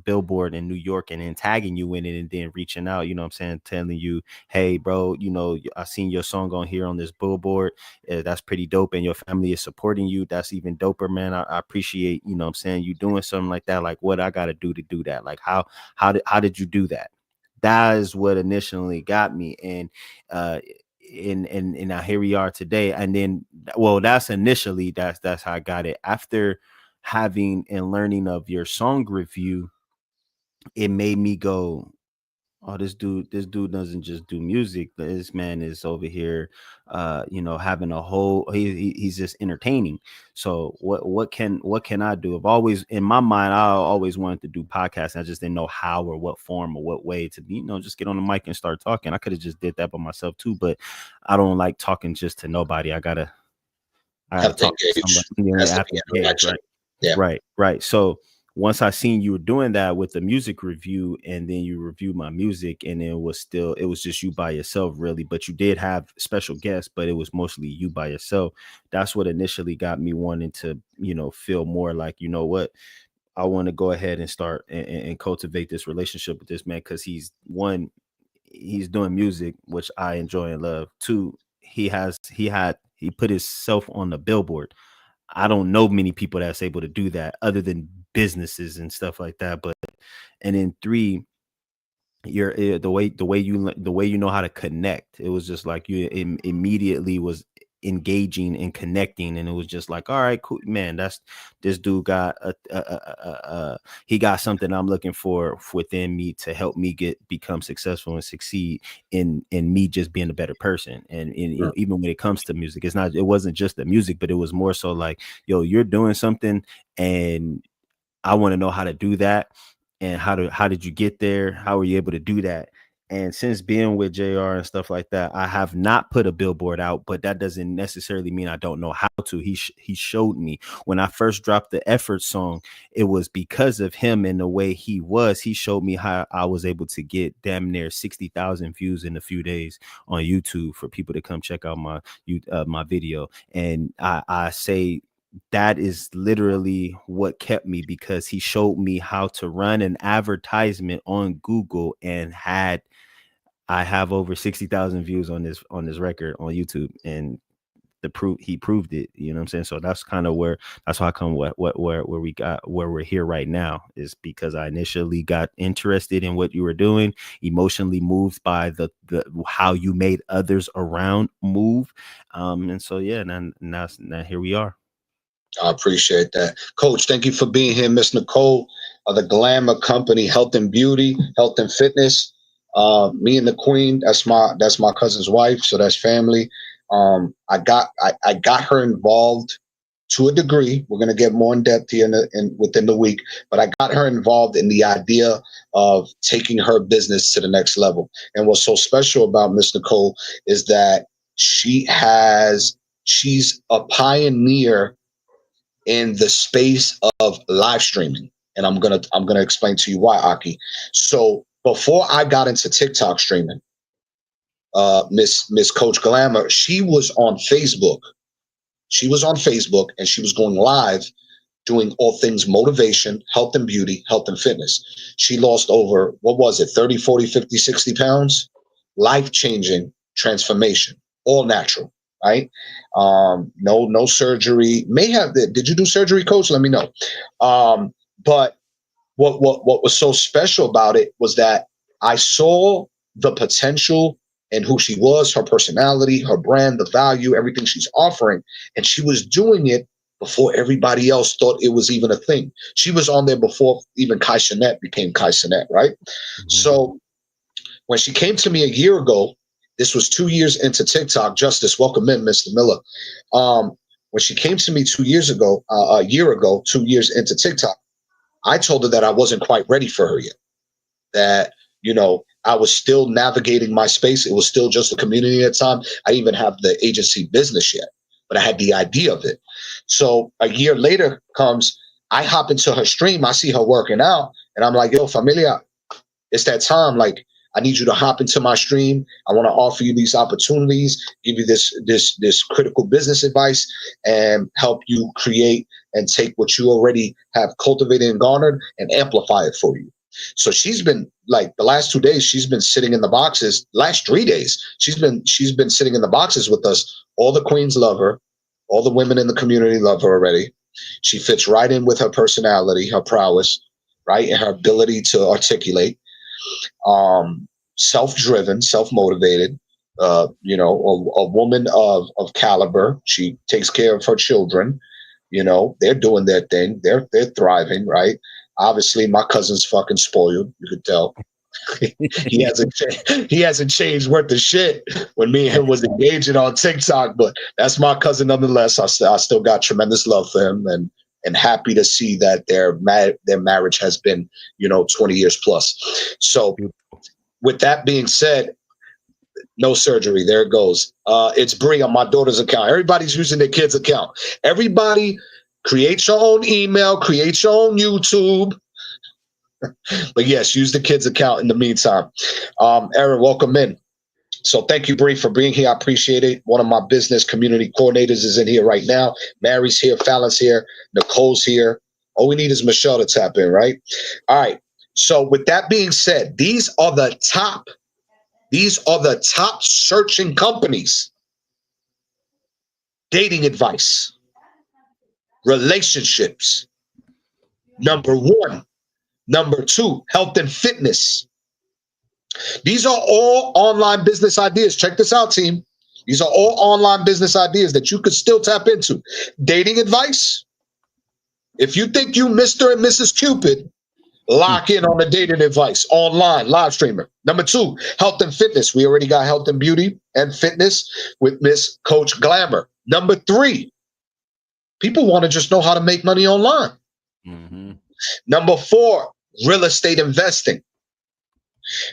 billboard in New York and then tagging you in it and then reaching out, you know what I'm saying, telling you, hey bro, you know, I seen your song on here on this billboard. That's pretty dope, and your family is supporting you. That's even doper, man. I appreciate, you know what I'm saying, you doing something like that. Like, what I gotta do to do that? Like, how did you do that? That is what initially got me. And now here we are today. And then, well, that's how I got it. After having and learning of your song review, it made me go, oh, this dude doesn't just do music. This man is over here you know, having a whole, he's just entertaining. So what can I do? I've always, in my mind, I always wanted to do podcasts. I just didn't know how or what form or what way to be, you know, just get on the mic and start talking. I could have just did that by myself too, but I don't like talking just to nobody. I gotta talk to somebody. Right? Yeah. Right. So once I seen you were doing that with the music review, and then you reviewed my music, and it was just you by yourself, really. But you did have special guests, but it was mostly you by yourself. That's what initially got me wanting to, you know, feel more like, you know what, I want to go ahead and start and cultivate this relationship with this man, because he's doing music, which I enjoy and love. Two, he put himself on the billboard. I don't know many people that's able to do that other than businesses and stuff like that. But, and then three, you're the way you know how to connect. It was just like you immediately was engaging and connecting, and it was just like, all right, cool, man, this dude got he got something I'm looking for within me to help me become successful and succeed in me just being a better person. And you know, even when it comes to music, it wasn't just the music, but it was more so like, yo, you're doing something and I want to know how to do that. And how did you get there? How were you able to do that? And since being with JR and stuff like that, I have not put a billboard out, but that doesn't necessarily mean I don't know how to. He showed me when I first dropped the Effort song. It was because of him and the way he was. He showed me how I was able to get damn near 60,000 views in a few days on YouTube for people to come check out my video. And I say, that is literally what kept me, because he showed me how to run an advertisement on Google, and I have over 60,000 views on this record on YouTube, and he proved it, you know what I'm saying? So that's kind of that's how I come where we're here right now, is because I initially got interested in what you were doing, emotionally moved by the how you made others around move. And so, yeah, now here we are. I appreciate that. Coach, thank you for being here. Miss Nicole of the Glamour Company, Health and Beauty, Health and Fitness. Me and the Queen, that's my cousin's wife, so that's family. I got her involved to a degree. We're gonna get more in depth here within the week, but I got her involved in the idea of taking her business to the next level. And what's so special about Miss Nicole is that she's a pioneer in the space of live streaming. And I'm gonna explain to you why, Aki. So before I got into TikTok streaming, Miss Coach Glamour, she was on Facebook. She was on Facebook and she was going live doing all things motivation, health and beauty, health and fitness. She lost over, 30, 40, 50, 60 pounds? Life-changing transformation, all natural. Right? No surgery. Did you do surgery, Coach? Let me know. But what was so special about it was that I saw the potential in who she was, her personality, her brand, the value, everything she's offering. And she was doing it before everybody else thought it was even a thing. She was on there before even Kai Cenat became Kai Cenat, right? So when she came to me a year ago, this was 2 years into TikTok. Justice, welcome in, Mr. Miller. When she came to me 2 years ago, a year ago, 2 years into TikTok, I told her that I wasn't quite ready for her yet. That, you know, I was still navigating my space. It was still just a community at the time. I didn't even have the agency business yet, but I had the idea of it. So a year later comes, I hop into her stream. I see her working out, and I'm like, yo, familia, it's that time. Like, I need you to hop into my stream. I want to offer you these opportunities, give you this critical business advice, and help you create and take what you already have cultivated and garnered and amplify it for you. So she's been, like, the last 2 days, she's been sitting in the boxes. Last 3 days, she's been sitting in the boxes with us. All the queens love her. All the women in the community love her already. She fits right in with her personality, her prowess, right, and her ability to articulate. Self-driven, self-motivated, you know, a woman of caliber. She takes care of her children. You know, they're doing their thing. They're thriving, right? Obviously, my cousin's fucking spoiled. You could tell. he hasn't changed worth of shit when me and him was engaging on TikTok, but that's my cousin nonetheless. I still got tremendous love for him, and happy to see that their marriage has been, you know, 20 years plus. So with that being said, no surgery. There it goes. It's Bree on my daughter's account. Everybody's using their kid's account. Everybody create your own email, create your own YouTube. But yes, use the kid's account in the meantime. Aaron, welcome in. So thank you, Bree, for being here. I appreciate it. One of my business community coordinators is in here right now. Mary's here, Fallon's here, Nicole's here. All we need is Michelle to tap in, right? All right. So with that being said, these are the top searching companies. Dating advice, relationships, number 1. Number 2, health and fitness. These are all online business ideas. Check this out, team. These are all online business ideas that you could still tap into. Dating advice. If you think you Mr. and Mrs. Cupid, lock in on the dating advice online, live streamer. Number 2, health and fitness. We already got health and beauty and fitness with Miss Coach Glamour. Number 3, people want to just know how to make money online. Number 4, real estate investing.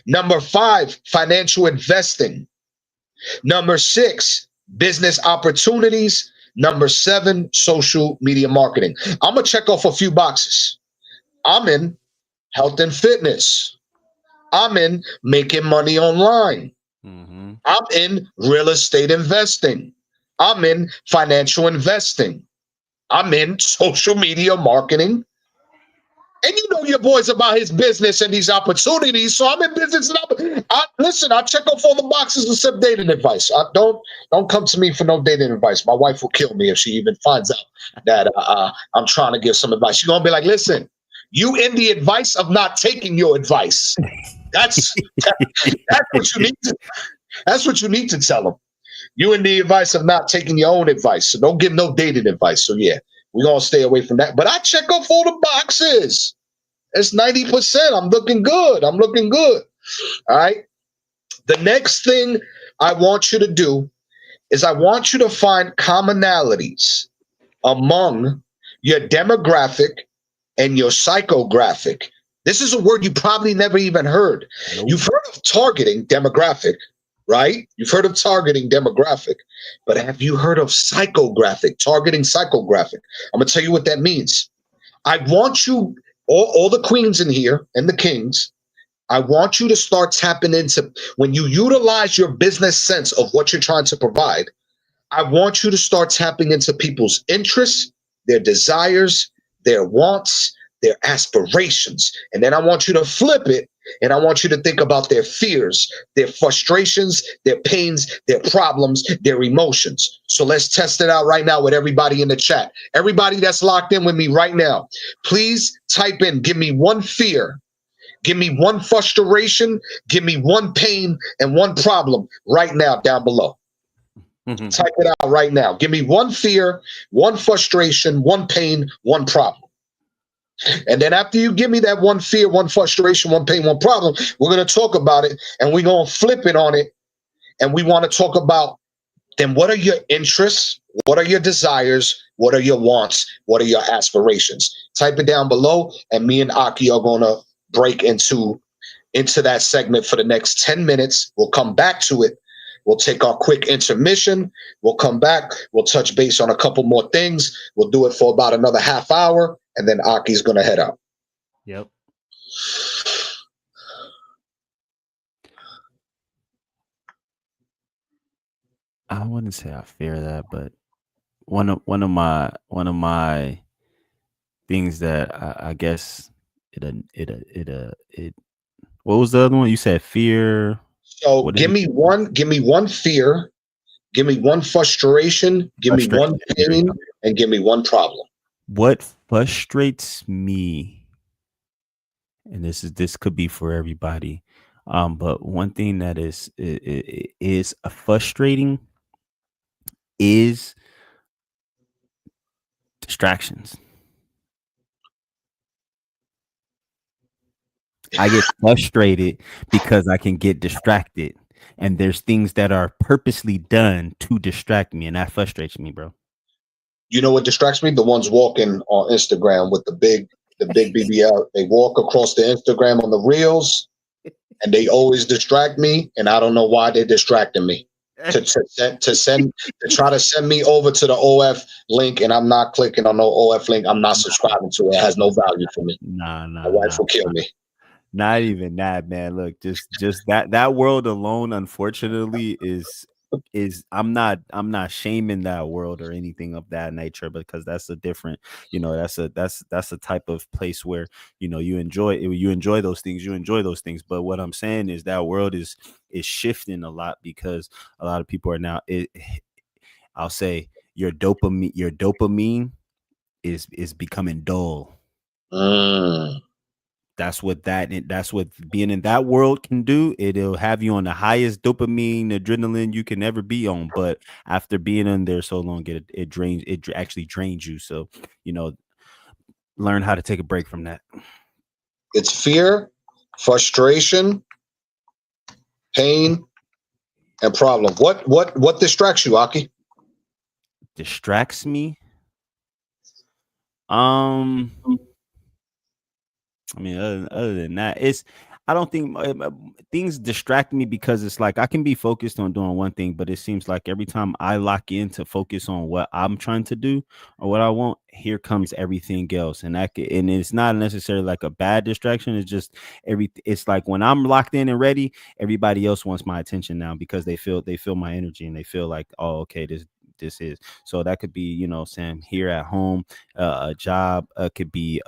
Number 5, financial investing. Number 6, business opportunities. Number 7, social media marketing. I'm going to check off a few boxes. I'm in health and fitness. I'm in making money online. I'm in real estate investing. I'm in financial investing. I'm in social media marketing. And you know your boy's about his business and these opportunities. So I'm in business. And listen, I check off all the boxes except dating advice. Don't come to me for no dating advice. My wife will kill me if she even finds out that I'm trying to give some advice. She's going to be like, listen, you in the advice of not taking your advice. That's what you need to. That's what you need to tell them. You in the advice of not taking your own advice. So don't give no dating advice. So yeah, we're going to stay away from that. But I check off all the boxes. It's 90%. I'm looking good. I'm looking good. All right. The next thing I want you to do is I want you to find commonalities among your demographic and your psychographic. This is a word you probably never even heard. Nope. You've heard of targeting demographic, right? You've heard of targeting demographic, but have you heard of psychographic, targeting psychographic? I'm going to tell you what that means. I want you, all the queens in here and the kings, I want you to start tapping into, when you utilize your business sense of what you're trying to provide, I want you to start tapping into people's interests, their desires, their wants, their aspirations. And then I want you to flip it, and I want you to think about their fears, their frustrations, their pains, their problems, their emotions. So let's test it out right now with everybody in the chat. Everybody that's locked in with me right now, please type in, give me one fear, give me one frustration, give me one pain and one problem right now down below. Type it out right now. Give me one fear, one frustration, one pain, one problem. And then after you give me that one fear, one frustration, one pain, one problem, we're going to talk about it and we're going to flip it on it. And we want to talk about then what are your interests? What are your desires? What are your wants? What are your aspirations? Type it down below, and me and Aki are going to break into that segment for the next 10 minutes. We'll come back to it. We'll take our quick intermission. We'll come back. We'll touch base on a couple more things. We'll do it for about another half hour, and then Aki's going to head out. Yep. I wouldn't say I fear that, but one of my things that I guess it what was the other one you said? Fear. So give me one fear, give me one frustration, give me one pain, and give me one problem. What frustrates me, and this could be for everybody, but one thing that is frustrating is distractions. I get frustrated because I can get distracted, and there's things that are purposely done to distract me, and that frustrates me, bro. You know what distracts me? The ones walking on Instagram with the big BBL. They walk across the Instagram on the reels, and they always distract me, and I don't know why they're distracting me. To try to send me over to the OF link, and I'm not clicking on no OF link. I'm not subscribing to it. It has no value for me. Nah. My wife will kill me. Not even that, man. Look, just that world alone, unfortunately, is I'm not shaming that world or anything of that nature, because that's a different, that's a type of place where you enjoy those things. But what I'm saying is that world is shifting a lot, because a lot of people are now, I'll say your dopamine is becoming dull. That's what being in that world can do. It'll have you on the highest dopamine, adrenaline you can ever be on. But after being in there so long, it actually drains you. So, learn how to take a break from that. It's fear, frustration, pain, and problem. What distracts you, Aki? Distracts me? I mean, other than that, I don't think things distract me, because it's like I can be focused on doing one thing, but it seems like every time I lock in to focus on what I'm trying to do or what I want, here comes everything else. And it's not necessarily like a bad distraction. It's just it's like when I'm locked in and ready, everybody else wants my attention now, because they feel my energy, and they feel like, oh, okay, this is. So that could be, Sam, here at home, a job, could be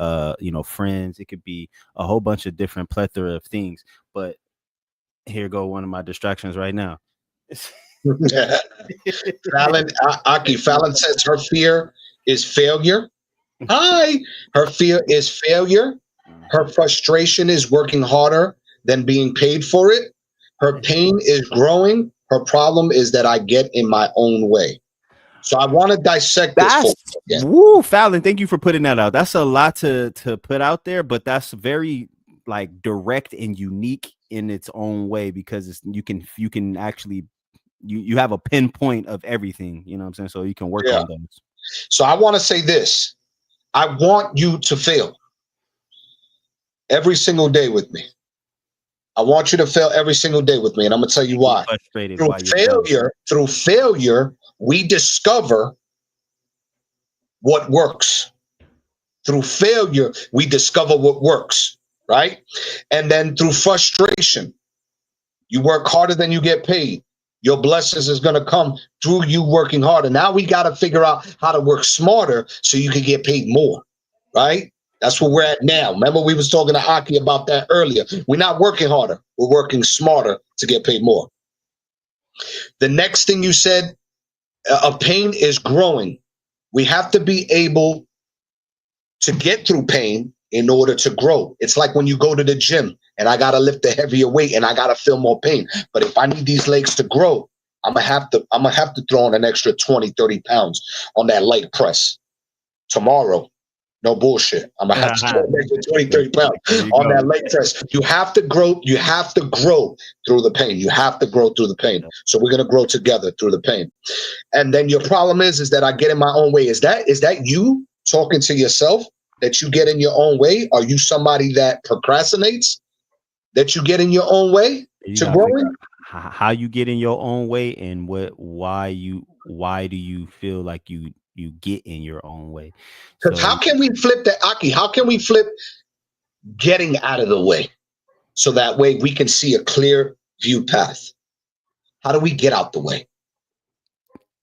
friends, it could be a whole bunch of different plethora of things. But here go one of my distractions right now. Fallon says her fear is failure. Her fear is failure. Her frustration is working harder than being paid for it. Her pain is growing. Her problem is that I get in my own way. So I want to dissect this. Woo, Fallon, thank you for putting that out. That's a lot to put out there, but that's very like direct and unique in its own way, because you can actually you have a pinpoint of everything. You know what I'm saying? So you can work on those. So I want to say this. I want you to fail every single day with me. I want you to fail every single day with me, and I'm gonna tell you why. Through failure, we discover what works. Through failure, we discover what works, right? And then through frustration, you work harder than you get paid. Your blessings is going to come through you working harder. Now we got to figure out how to work smarter so you can get paid more, right? That's where we're at now. Remember, we was talking to Aki about that earlier. We're not working harder. We're working smarter to get paid more. The next thing you said, a pain is growing. We have to be able to get through pain in order to grow. It's like when you go to the gym and I got to lift a heavier weight and I got to feel more pain. But if I need these legs to grow, I'm gonna have to throw in an extra 20, 30 pounds on that leg press tomorrow. No bullshit. I'm gonna have to throw an extra 20, 30 pounds on that leg press. You have to grow. You have to grow through the pain. You have to grow through the pain. So we're gonna grow together through the pain. And then your problem is that I get in my own way. Is that you talking to yourself that you get in your own way? Are you somebody that procrastinates? That you get in your own way to growing? How you get in your own way, and why do you feel like you get in your own way? Because how can we flip that, Aki? How can we flip getting out of the way so that way we can see a clear view path? How do we get out the way?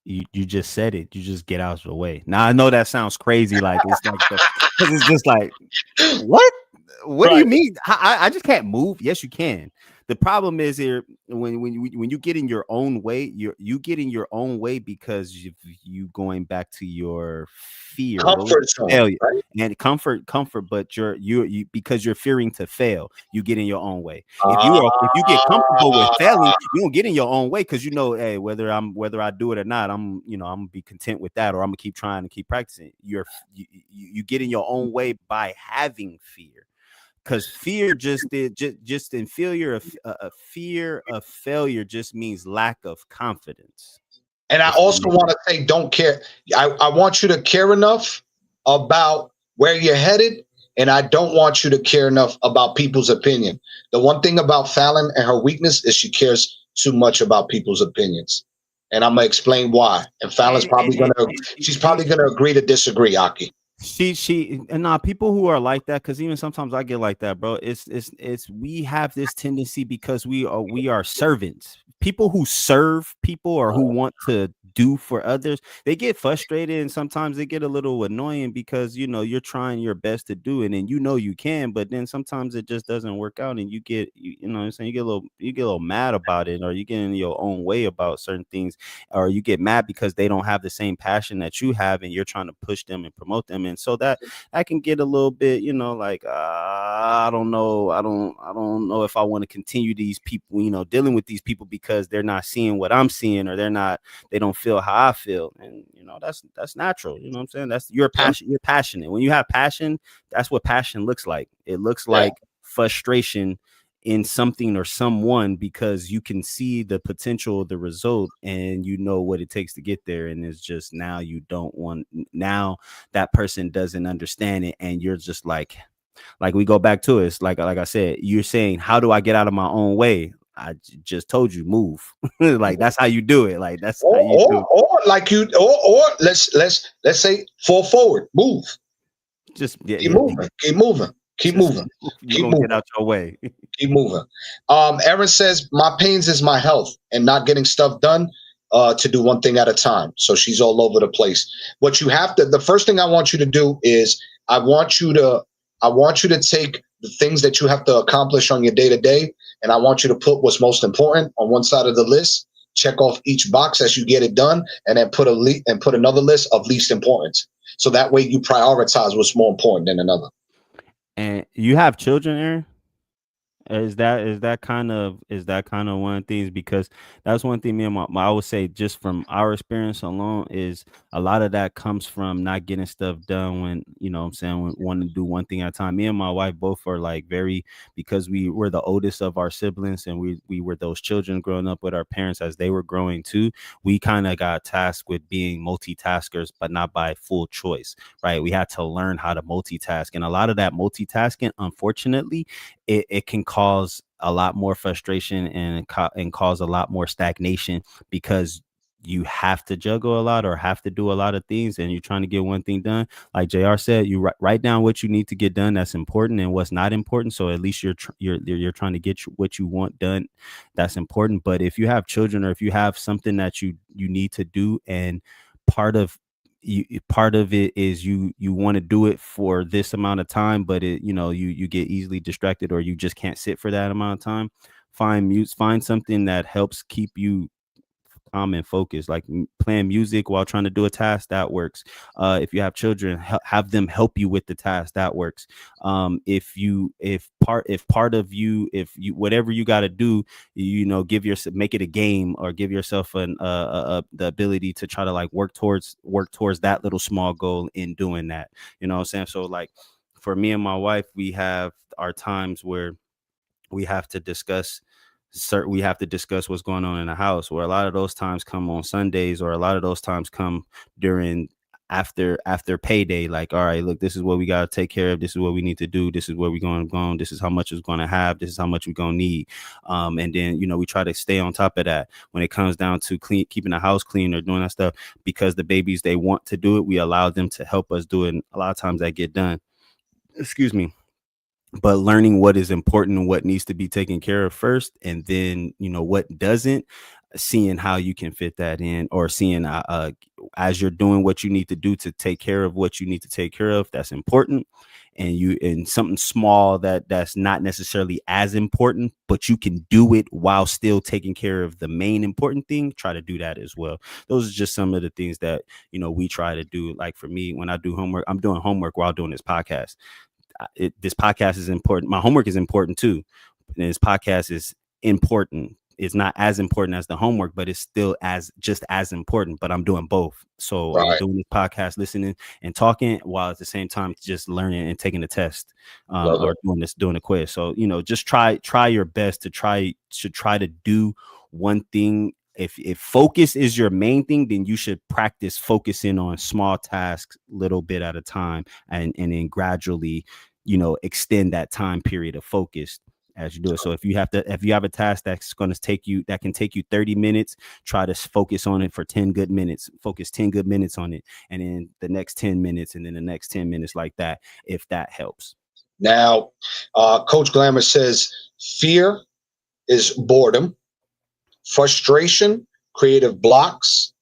You just said it. You just get out of the way. Now I know that sounds crazy, like it's like because it's just like what do you mean? I just can't move. Yes, you can. The problem is here when you get in your own way, you get in your own way because you going back to your fear, comfort zone, failure, right? And comfort, but you because you're fearing to fail, you get in your own way. If you get comfortable with failing, you don't get in your own way because you know, hey, whether I do it or not, I'm gonna be content with that, or I'm gonna keep trying to keep practicing. You get in your own way by having fear. Because fear just in failure of fear of failure just means lack of confidence. And I also want to say, don't care. I want you to care enough about where you're headed, and I don't want you to care enough about people's opinion. The one thing about Fallon and her weakness is she cares too much about people's opinions, and I'm gonna explain why. And Fallon's probably gonna agree to disagree, Aki. People who are like that, because even sometimes I get like that, bro. It's we have this tendency because we are servants. People who serve people or who want to do for others, they get frustrated and sometimes they get a little annoying because you're trying your best to do it and you can, but then sometimes it just doesn't work out and you get what I'm saying, you get a little mad about it, or you get in your own way about certain things, or you get mad because they don't have the same passion that you have and you're trying to push them and promote them. And so that can get a little bit, like I don't know if I want to continue these people, dealing with these people because they're not seeing what I'm seeing, or they don't feel how I feel. And that's natural. You know what I'm saying? That's your passion. You're passionate. When you have passion, that's what passion looks like. It looks like frustration in something or someone because you can see the potential of the result and you know what it takes to get there. And it's just now that person doesn't understand it, and you're just like we go back to it. It's like I said, you're saying, how do I get out of my own way? I just told you, move. Like that's how you do it. Like that's how you do it. Or let's say fall forward, move. Just keep moving. Get out your way. Keep moving. Aaron says my pains is my health and not getting stuff done to do one thing at a time. So she's all over the place. What you have to, the first thing I want you to do is I want you to take the things that you have to accomplish on your day-to-day, and I want you to put what's most important on one side of the list, check off each box as you get it done, and then put another list of least importance. So that way you prioritize what's more important than another. And you have children, Aaron? Is that kind of one of the things? Because that's one thing me and I would say, just from our experience alone, is a lot of that comes from not getting stuff done when when wanting to do one thing at a time. Me and my wife both are like because we were the oldest of our siblings and we were those children growing up with our parents as they were growing too. We kind of got tasked with being multitaskers, but not by full choice, right? We had to learn how to multitask, and a lot of that multitasking, unfortunately, it can cause a lot more frustration and cause a lot more stagnation because you have to juggle a lot or have to do a lot of things and you're trying to get one thing done. Like JR said, you write down what you need to get done that's important and what's not important. So at least you're trying to get what you want done that's important. But if you have children or if you have something that you need to do, and part of it is you want to do it for this amount of time, but you get easily distracted or you just can't sit for that amount of time. Find something that helps keep you calm and focus. Like playing music while trying to do a task, that works. If you have children, have them help you with the task, that works. If whatever you got to do, make it a game, or give yourself the ability to try to like work towards that little small goal in doing that. You know what I'm saying? So like for me and my wife, we have our times where we have to discuss what's going on in the house, where a lot of those times come on Sundays, or a lot of those times come during after payday. Like, all right, look, this is what we got to take care of. This is what we need to do. This is where we're going to go. This is how much it's going to have. This is how much we're going to need. And then, we try to stay on top of that when it comes down to keeping the house clean or doing that stuff, because the babies, they want to do it. We allow them to help us do it. And a lot of times that get done. Excuse me. But learning what is important and what needs to be taken care of first, and then, what doesn't, seeing how you can fit that in, or seeing as you're doing what you need to do to take care of what you need to take care of, that's important. And something small that's not necessarily as important, but you can do it while still taking care of the main important thing, try to do that as well. Those are just some of the things that, we try to do. Like for me, when I do homework, I'm doing homework while doing this podcast. This podcast is important. My homework is important too. And this podcast is important. It's not as important as the homework, but it's still just as important. But I'm doing both. So I'm doing this podcast, listening and talking, while at the same time just learning and taking a test, or doing a quiz. So just try your best to try to do one thing. If focus is your main thing, then you should practice focusing on small tasks, little bit at a time, and then gradually, extend that time period of focus as you do it. So if you have a task that can take you 30 minutes, try to focus on it for 10 good minutes, focus 10 good minutes on it. And then the next 10 minutes, and then the next 10 minutes, like that, if that helps. Now, Coach Glamour says fear is boredom, frustration, creative blocks,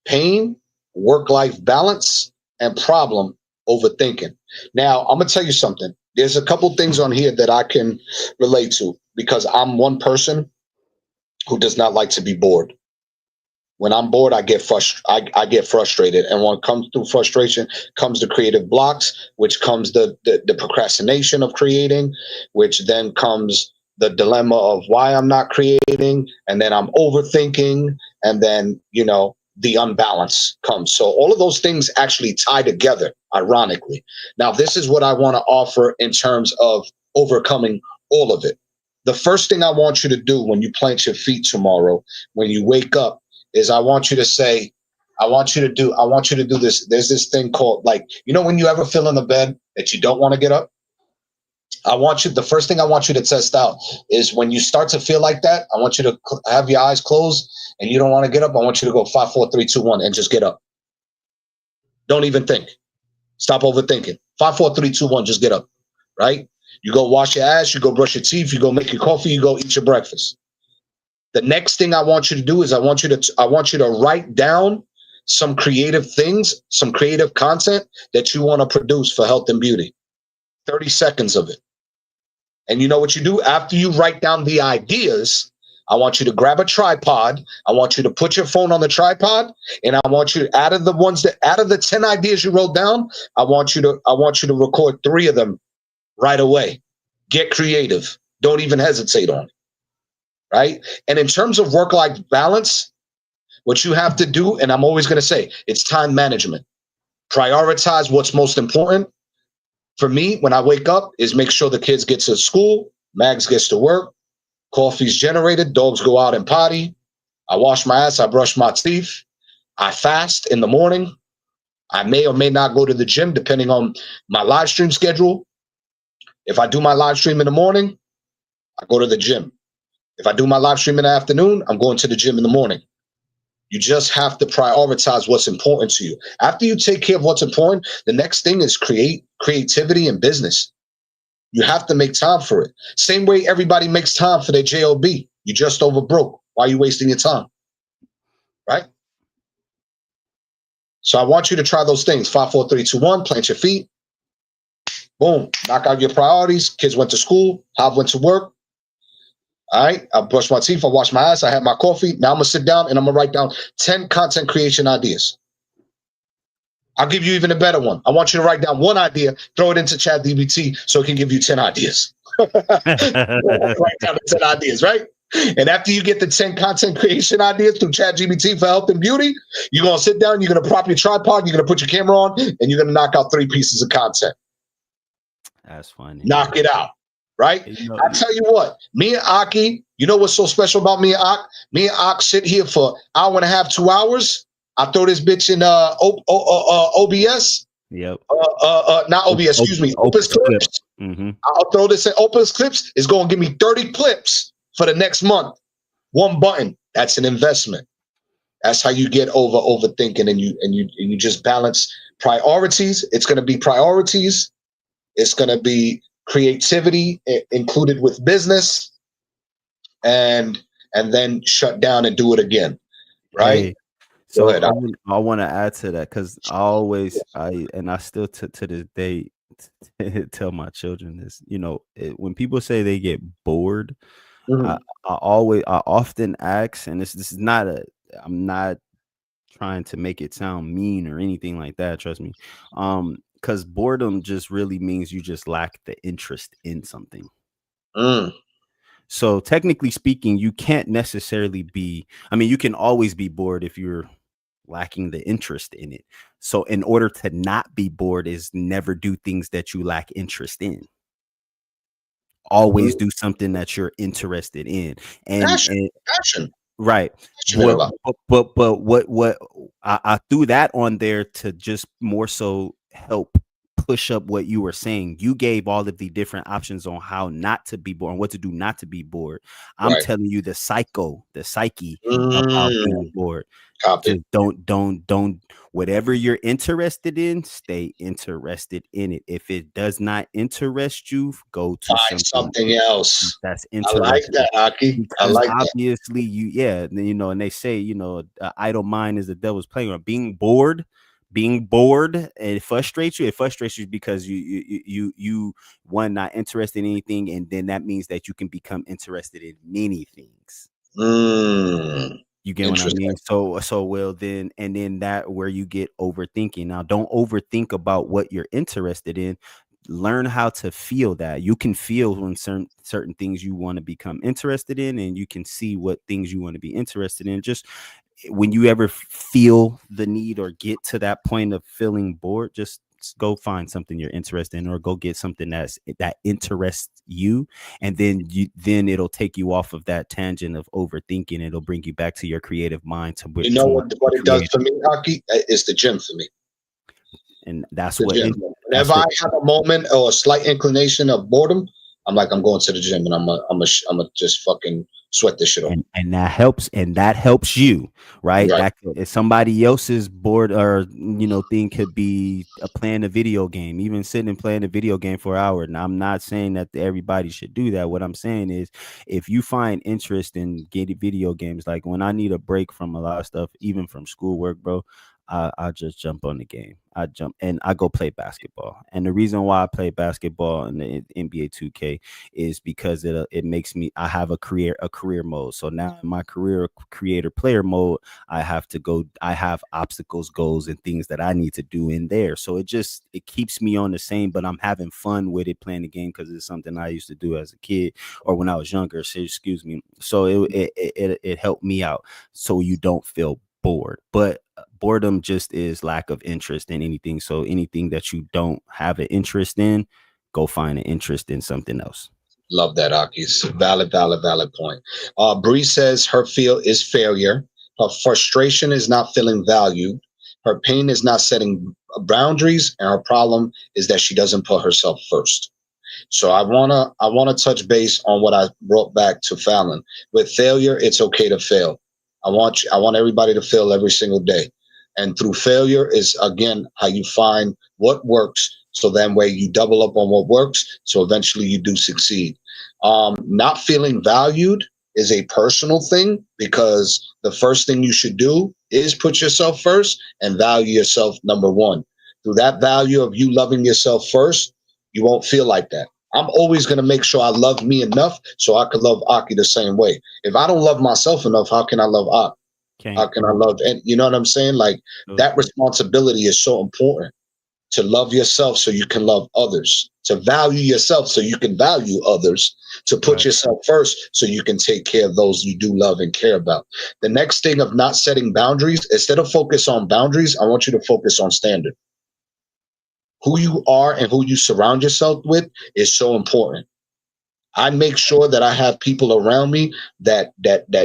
pain, work-life balance, and problem overthinking. Now, I'm going to tell you something. There's a couple things on here that I can relate to, because I'm one person who does not like to be bored. When I'm bored, I get frustrated. And when it comes to frustration, comes the creative blocks, which comes the procrastination of creating, which then comes the dilemma of why I'm not creating, and then I'm overthinking, and then, the unbalance comes. So all of those things actually tie together, ironically. Now, this is what I want to offer in terms of overcoming all of it. The first thing I want you to do when you plant your feet tomorrow, when you wake up, is I want you to say, I want you to do this. There's this thing called, like, when you ever feel in the bed that you don't want to get up? The first thing I want you to test out is when you start to feel like that, I want you to have your eyes closed and you don't want to get up. I want you to go 5, 4, 3, 2, 1 and just get up. Don't even think. Stop overthinking. 5, 4, 3, 2, 1, just get up, right? You go wash your ass, you go brush your teeth, you go make your coffee, you go eat your breakfast. The next thing I want you to do is I want you to write down some creative things, some creative content that you want to produce for health and beauty. 30 seconds of it. And you know what you do? After you write down the ideas, I want you to grab a tripod. I want you to put your phone on the tripod, and I want you, out of the 10 ideas you wrote down, I want you to record 3 of them right away. Get creative. Don't even hesitate on it. Right? And in terms of work-life balance, what you have to do, and I'm always going to say, it's time management. Prioritize what's most important. For me, when I wake up, is make sure the kids get to school, Mags gets to work, coffee's generated, dogs go out and potty. I wash my ass, I brush my teeth. I fast in the morning. I may or may not go to the gym depending on my live stream schedule. If I do my live stream in the morning, I go to the gym. If I do my live stream in the afternoon, I'm going to the gym in the morning. You just have to prioritize what's important to you. After you take care of what's important, the next thing is creativity and business. You have to make time for it. Same way everybody makes time for their job. You just overbroke. Why are you wasting your time? Right? So I want you to try those things. 5, 4, 3, 2, 1. Plant your feet. Boom. Knock out your priorities. Kids went to school. Hav went to work. All right, I brushed my teeth, I washed my ass, I had my coffee. Now I'm gonna sit down and I'm gonna write down 10 content creation ideas. I'll give you even a better one. I want you to write down one idea, throw it into ChatGPT so it can give you 10 ideas. Write down the 10 ideas, right? And after you get the 10 content creation ideas through ChatGPT for health and beauty, you're gonna sit down, you're gonna prop your tripod, you're gonna put your camera on, and you're gonna knock out 3 pieces of content. That's funny. Knock it out. Right? I tell you what, me and Aki, you know what's so special about me and Ak? Me and Ak sit here for hour and a half, 2 hours. I throw this bitch in OBS. Yep. Not OBS, excuse me, Opus Clips. I'll throw this in Opus Clips. It's going to give me 30 clips for the next month. One button. That's an investment. That's how you get over overthinking, and you just balance priorities. It's going to be priorities. It's going to be creativity included with business, and then shut down and do it again, right? Hey, so I want to add to that, because I still to this day tell my children this. You know, when people say they get bored, I often ask, and this is not I'm not trying to make it sound mean or anything like that. Trust me. Because boredom just really means you just lack the interest in something. So technically speaking, you can't necessarily be, you can always be bored if you're lacking the interest in it. So in order to not be bored is never do things that you lack interest in. Always do something that you're interested in. And passion. Right. But what I threw that on there to just more so help push up what you were saying. You gave all of the different options on how not to be bored and what to do not to be bored. I'm telling you the psyche about being bored. Just don't whatever you're interested in, stay interested in it. If it does not interest you, go to find something else that's interesting. I like that, Aki. I like obviously that. And they say, idle mind is the devil's playground. Being bored, it frustrates you because you one, not interested in anything, and then that means that you can become interested in many things. You get what I mean? So well then, and then that where you get overthinking. Now, don't overthink about what you're interested in. Learn how to feel that. You can feel when certain things you want to become interested in, and you can see what things you want to be interested in. Just when you ever feel the need or get to that point of feeling bored, just go find something you're interested in, or go get something that interests you, and then it'll take you off of that tangent of overthinking. It'll bring you back to your creative mind. What it does for me, Aki, is the gym for me. And that's what whenever I have a moment or a slight inclination of boredom, I'm like, I'm going to the gym, and I'm a just fucking sweat this shit off. And that helps you, right? That if somebody else's bored or thing could be playing a video game, even sitting and playing a video game for an hour. And I'm not saying that everybody should do that. What I'm saying is, if you find interest in getting video games, like when I need a break from a lot of stuff, even from schoolwork, bro, I just jump on the game. I jump and I go play basketball. And the reason why I play basketball in the NBA 2K is because it makes me, I have a career mode. So now in my career creator player mode, I have obstacles, goals, and things that I need to do in there. So it keeps me on the same, but I'm having fun with it, playing the game, because it's something I used to do as a kid or when I was younger. So excuse me. So it helped me out so you don't feel bored. But boredom just is lack of interest in anything. So anything that you don't have an interest in, go find an interest in something else. Love that, Aki. Valid point. Bree says her feel is failure. Her frustration is not feeling valued. Her pain is not setting boundaries, and her problem is that she doesn't put herself first. So I wanna touch base on what I brought back to Fallon. With failure, it's okay to fail. I want everybody to fail every single day. And through failure is, again, how you find what works. So that way you double up on what works. So eventually you do succeed. Not feeling valued is a personal thing, because the first thing you should do is put yourself first and value yourself number one. Through that value of you loving yourself first, you won't feel like that. I'm always going to make sure I love me enough so I can love Aki the same way. If I don't love myself enough, how can I love Aki? How can I love, and you know what I'm saying? Like that responsibility is so important, to love yourself so you can love others, to value yourself so you can value others, to put yourself first so you can take care of those you do love and care about. The next thing of not setting boundaries, instead of focus on boundaries, I want you to focus on standard. Who you are and who you surround yourself with is so important. I make sure that I have people around me that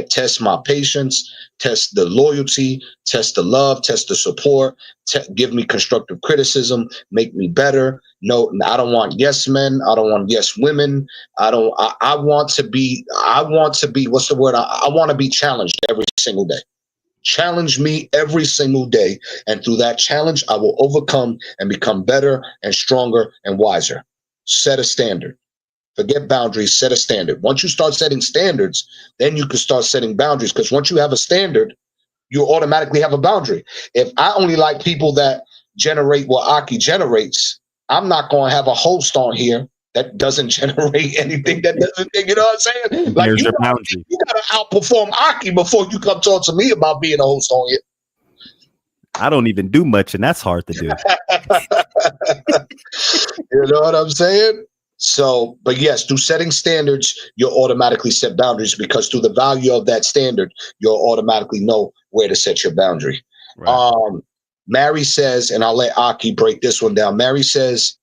test my patience, test the loyalty, test the love, test the support, give me constructive criticism, make me better. No, I don't want yes men. I don't want yes women. I want to be, what's the word? I want to be challenged every single day. Challenge me every single day. And through that challenge, I will overcome and become better and stronger and wiser. Set a standard. Forget boundaries, set a standard. Once you start setting standards, then you can start setting boundaries. Because once you have a standard, you automatically have a boundary. If I only like people that generate what Aki generates, I'm not going to have a host on here that doesn't generate anything that doesn't, you know what I'm saying? Like There's you your gotta, boundary. you gotta outperform Aki before you come talk to me about being a host on here. I don't even do much, and that's hard to do. You know what I'm saying? So, but yes, through setting standards, you'll automatically set boundaries, because through the value of that standard, you'll automatically know where to set your boundary. Right. Mary says, and I'll let Aki break this one down. Mary says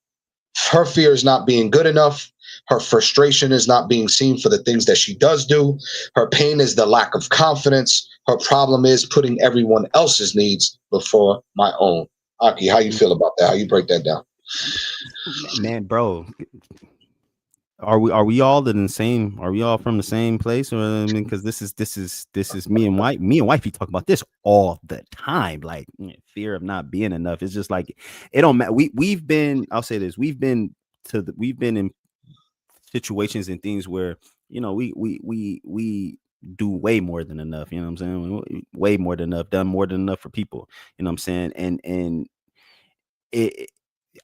her fear is not being good enough. Her frustration is not being seen for the things that she does do. Her pain is the lack of confidence. Her problem is putting everyone else's needs before my own. Aki, how you feel about that? How you break that down? Man, bro, are we all in the same? Are we all from the same place? Or I mean, because this is me and wifey talk about this all the time. Like fear of not being enough. It's just like it don't matter. We've been. I'll say this. We've been in situations and things where we do way more than enough. You know what I'm saying? Way more than enough. Done more than enough for people. You know what I'm saying? And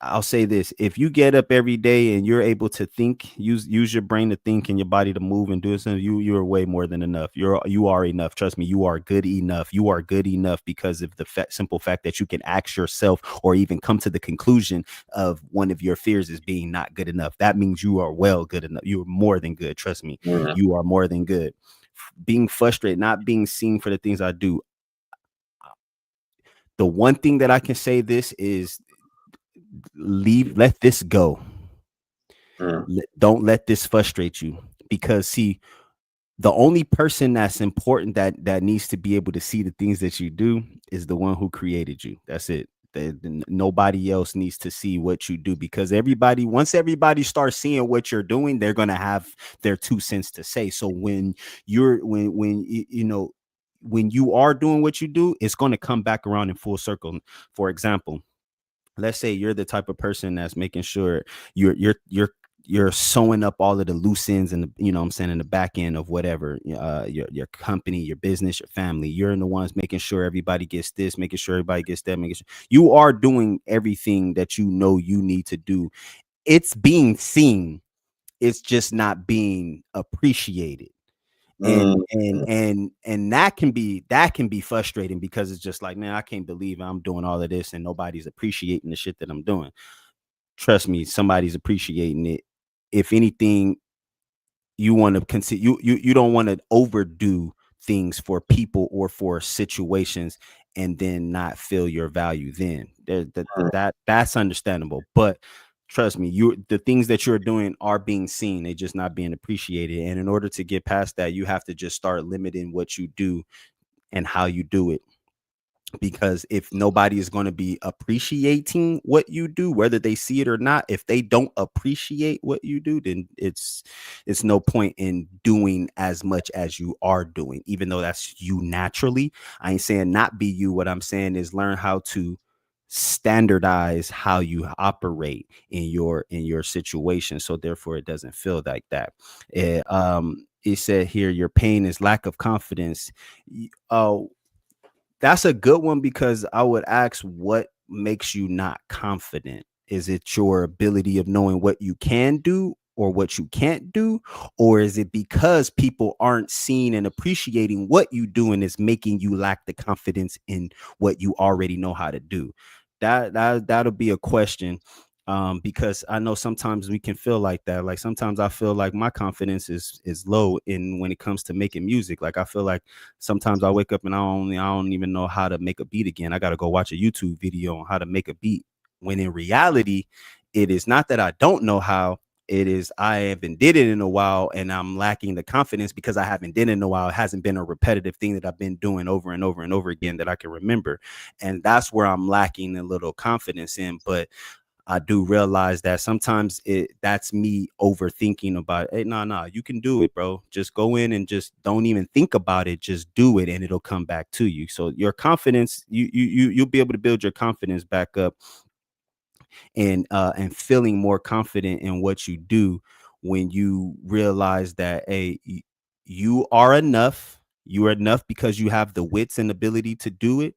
I'll say this: if you get up every day and you're able to think, use your brain to think and your body to move and do something, you're way more than enough. You are enough. Trust me, you are good enough. You are good enough because of the simple fact that you can ask yourself or even come to the conclusion of one of your fears as being not good enough. That means you are good enough. You are more than good. Trust me, you are more than good. Being frustrated, not being seen for the things I do. The one thing that I can say this is, let this go. Don't let this frustrate you, because see, the only person that's important that needs to be able to see the things that you do is the one who created you. That's it. Nobody else needs to see what you do, because once everybody starts seeing what you're doing, they're going to have their 2 cents to say. So when you are doing what you do, it's going to come back around in full circle. For example, let's say you're the type of person that's making sure you're sewing up all of the loose ends and in the back end of whatever, your company, your business, your family. You're in the ones making sure everybody gets this, making sure everybody gets that, making sure you are doing everything that you need to do. It's being seen. It's just not being appreciated. And that can be frustrating, because it's just like, man, I can't believe I'm doing all of this and nobody's appreciating the shit that I'm doing. Trust me, somebody's appreciating it. If anything, you want to consider, you don't want to overdo things for people or for situations and then not feel your value. Then that's understandable, but trust me, the things that you're doing are being seen. They're just not being appreciated. And in order to get past that, you have to just start limiting what you do and how you do it. Because if nobody is going to be appreciating what you do, whether they see it or not, if they don't appreciate what you do, then it's no point in doing as much as you are doing, even though that's you naturally. I ain't saying not be you. What I'm saying is learn how to standardize how you operate in your situation, so therefore it doesn't feel like that. It said here, your pain is lack of confidence. That's a good one, because I would ask, what makes you not confident? Is it your ability of knowing what you can do, or what you can't do? Or is it because people aren't seeing and appreciating what you do and it's making you lack the confidence in what you already know how to do? That'll be a question. Because I know sometimes we can feel like that. Like sometimes I feel like my confidence is low in when it comes to making music. Like I feel like sometimes I wake up and I don't even know how to make a beat again. I got to go watch a YouTube video on how to make a beat. When in reality, it is not that I don't know how. It is I haven't did it in a while and I'm lacking the confidence because I haven't did it in a while. It hasn't been a repetitive thing that I've been doing over and over and over again that I can remember. And that's where I'm lacking a little confidence in. But I do realize that sometimes that's me overthinking about it. Hey, no, you can do it, bro. Just go in and just don't even think about it. Just do it and it'll come back to you. So your confidence, you'll be able to build your confidence back up and feeling more confident in what you do when you realize that, hey, you are enough. You are enough because you have the wits and ability to do it.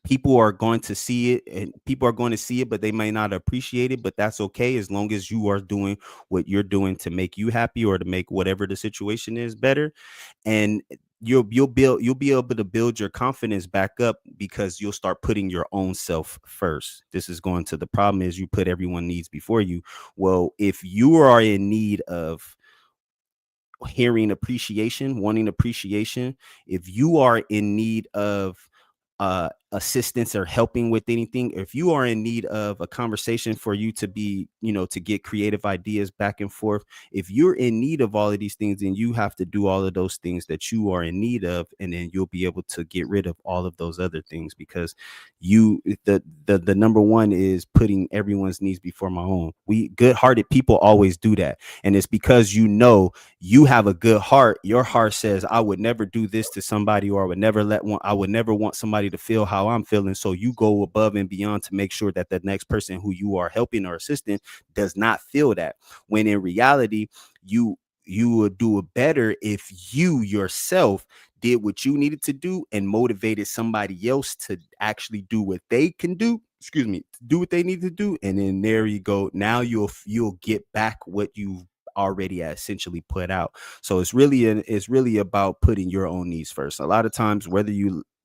People are going to see it and people are going to see it, but they may not appreciate it. But that's okay as long as you are doing what you're doing to make you happy or to make whatever the situation is better. And you'll be able to build your confidence back up because you'll start putting your own self first. This is going to the problem is you put everyone needs before you. Well, if you are in need of hearing appreciation, wanting appreciation, if you are in need of assistance or helping with anything, if you are in need of a conversation for you to be, to get creative ideas back and forth, if you're in need of all of these things, then you have to do all of those things that you are in need of, and then you'll be able to get rid of all of those other things because the number one is putting everyone's needs before my own. We good-hearted people always do that, and it's because you have a good heart. Your heart says, I would never do this to somebody, or I would never want somebody to feel how I'm feeling. So you go above and beyond to make sure that the next person who you are helping or assisting does not feel that. When in reality, you would do it better if you yourself did what you needed to do and motivated somebody else to actually do what they can do. Do what they need to do. And then there you go. Now you'll get back what you already essentially put out. So it's really about putting your own needs first. A lot of times,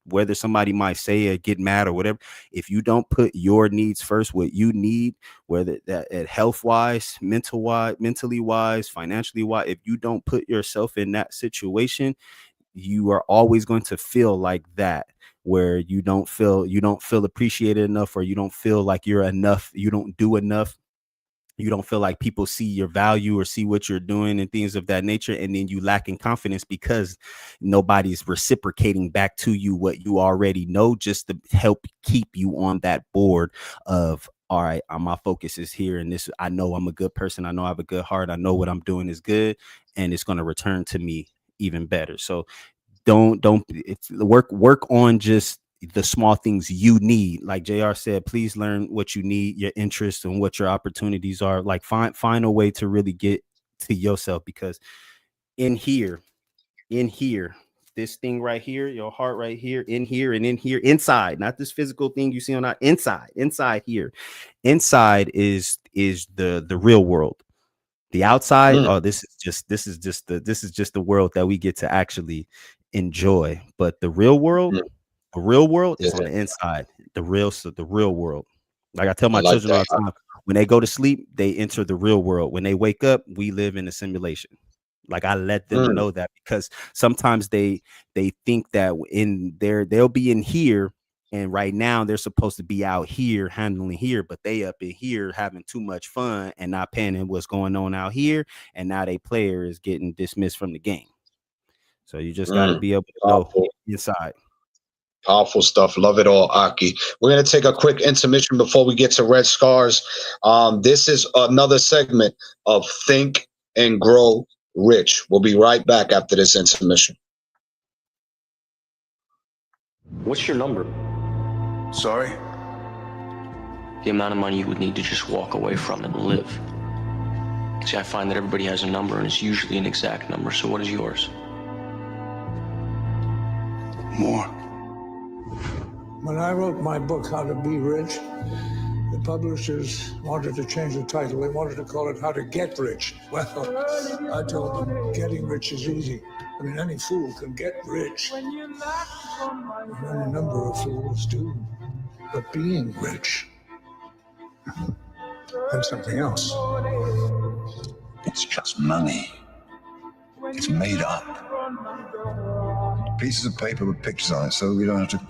whether somebody might say or get mad or whatever, if you don't put your needs first, what you need, whether that health wise, mentally wise, financially wise, if you don't put yourself in that situation, you are always going to feel like that, where you don't feel appreciated enough, or you don't feel like you're enough, you don't do enough. You don't feel like people see your value or see what you're doing and things of that nature. And then you lack in confidence because nobody's reciprocating back to you what you already know, just to help keep you on that board of, all right, my focus is here. And this, I know I'm a good person. I know I have a good heart. I know what I'm doing is good, and it's going to return to me even better. So work on just the small things you need. Like JR said, please learn what you need, your interests, and what your opportunities are. Like find a way to really get to yourself, because in here, this thing right here, your heart right here, in here and in here, inside, not this physical thing you see on that, inside here, inside is the real world. The outside, this is just the world that we get to actually enjoy. But the real world, is on the inside. The real world. Like I tell my children all the time, when they go to sleep, they enter the real world. When they wake up, we live in a simulation. Like I let them know that, because sometimes they think that they'll be in here, and right now they're supposed to be out here handling here, but they up in here having too much fun and not paying in what's going on out here, and now they player is getting dismissed from the game. So you just got to be able to know inside. Powerful stuff. Love it all, Aki. We're going to take a quick intermission before we get to Red Scars. This is another segment of Think and Grow Rich. We'll be right back after this intermission. What's your number? Sorry? The amount of money you would need to just walk away from and live. See, I find that everybody has a number, and it's usually an exact number. So what is yours? More. When I wrote my book, How to Be Rich, The publishers wanted to change the title. They wanted to call it How to Get Rich. Well, I told them getting rich is easy. I mean, any fool can get rich. And any number of fools do. But being rich, that's something else. It's just money. It's made up. Pieces of paper with pictures on it so we don't have to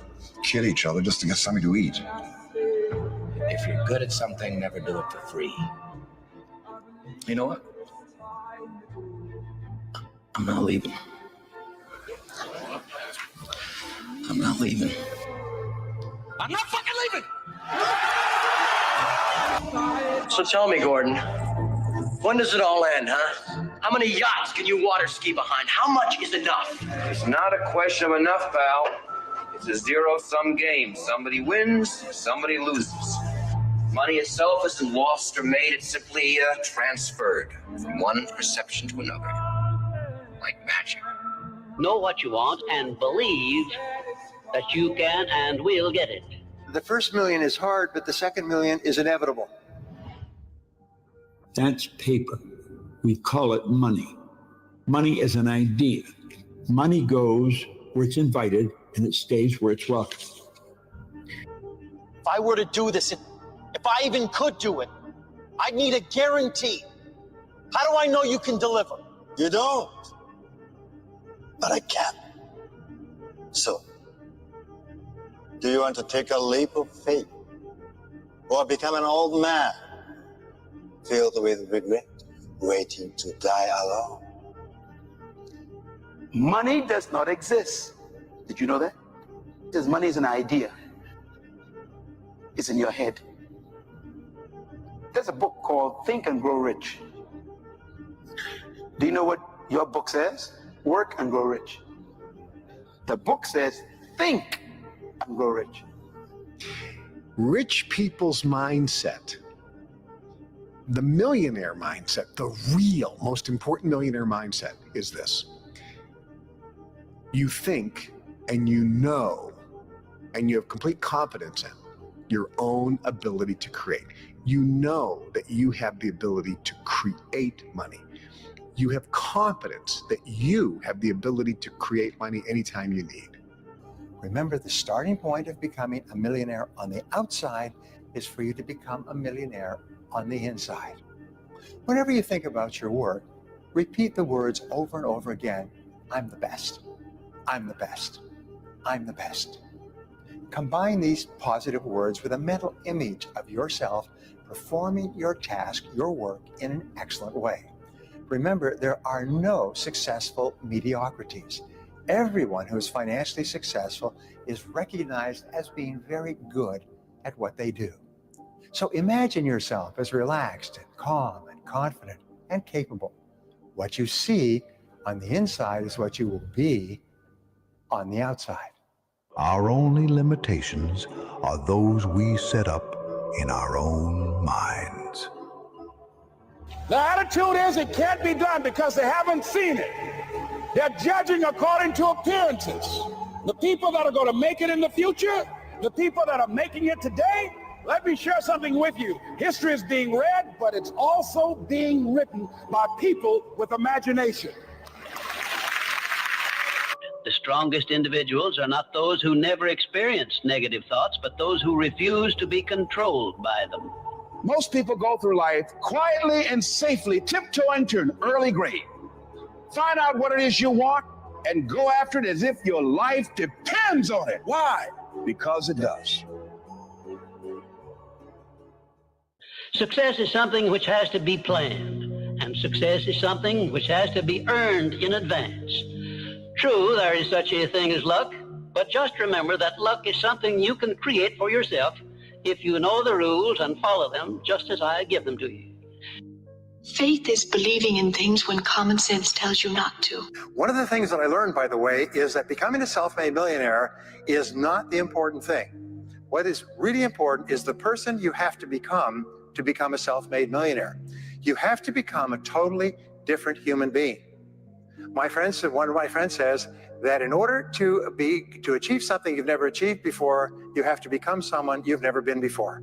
kill each other just to get something to eat. If you're good at something, never do it for free. You know what? I'm not leaving. I'm not leaving. I'm not fucking leaving! So tell me, Gordon, when does it all end, huh? How many yachts can you water ski behind? How much is enough? It's not a question of enough, pal. It's a zero-sum game. Somebody wins, somebody loses. Money itself isn't lost or made. It's simply transferred from one perception to another, like magic. Know what you want and believe that you can and will get it. The first million is hard, but the second million is inevitable. That's paper. We call it money. Money is an idea. Money goes where it's invited and it stays where it's welcome. If I were to do this, if I even could do it, I'd need a guarantee. How do I know you can deliver? You don't. But I can. So, do you want to take a leap of faith? Or become an old man, filled with regret, waiting to die alone? Money does not exist. Did you know that? Because money is an idea. It's in your head. There's a book called Think and Grow Rich. Do you know what your book says? Work and grow rich. The book says think and grow rich. Rich people's mindset, the millionaire mindset, the real most important millionaire mindset is this. You think and you know and you have complete confidence in your own ability to create. You know that you have the ability to create money. You have confidence that you have the ability to create money anytime you need. Remember, the starting point of becoming a millionaire on the outside is for you to become a millionaire on the inside. Whenever you think about your work, repeat the words over and over again. I'm the best. I'm the best. I'm the best. Combine these positive words with a mental image of yourself performing your task, your work, in an excellent way. Remember, there are no successful mediocrities. Everyone who is financially successful is recognized as being very good at what they do. So imagine yourself as relaxed and calm and confident and capable. What you see on the inside is what you will be on the outside. Our only limitations are those we set up in our own minds. The attitude is it can't be done because they haven't seen it. They're judging according to appearances. The people that are going to make it in the future, the people that are making it today, let me share something with you. History is being read, but it's also being written by people with imagination. The strongest individuals are not those who never experience negative thoughts, but those who refuse to be controlled by them. Most people go through life quietly and safely, tiptoeing to an early grave. Find out what it is you want and go after it as if your life depends on it. Why? Because it does. Success is something which has to be planned, and success is something which has to be earned in advance. True, there is such a thing as luck, but just remember that luck is something you can create for yourself if you know the rules and follow them just as I give them to you. Faith is believing in things when common sense tells you not to. One of the things that I learned, by the way, is that becoming a self-made millionaire is not the important thing. What is really important is the person you have to become a self-made millionaire. You have to become a totally different human being. One of my friends says that in order to achieve something you've never achieved before, you have to become someone you've never been before.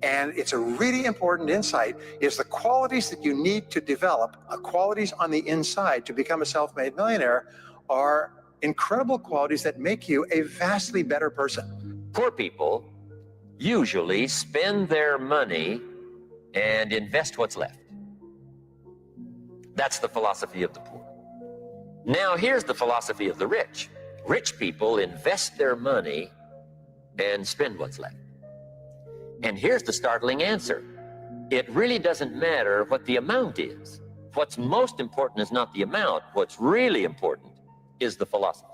And it's a really important insight, is the qualities that you need to develop, qualities on the inside to become a self-made millionaire, are incredible qualities that make you a vastly better person. Poor people usually spend their money and invest what's left. That's the philosophy of the poor. Now, here's the philosophy of the rich. Rich people invest their money and spend what's left. And here's the startling answer. It really doesn't matter what the amount is. What's most important is not the amount. What's really important is the philosophy.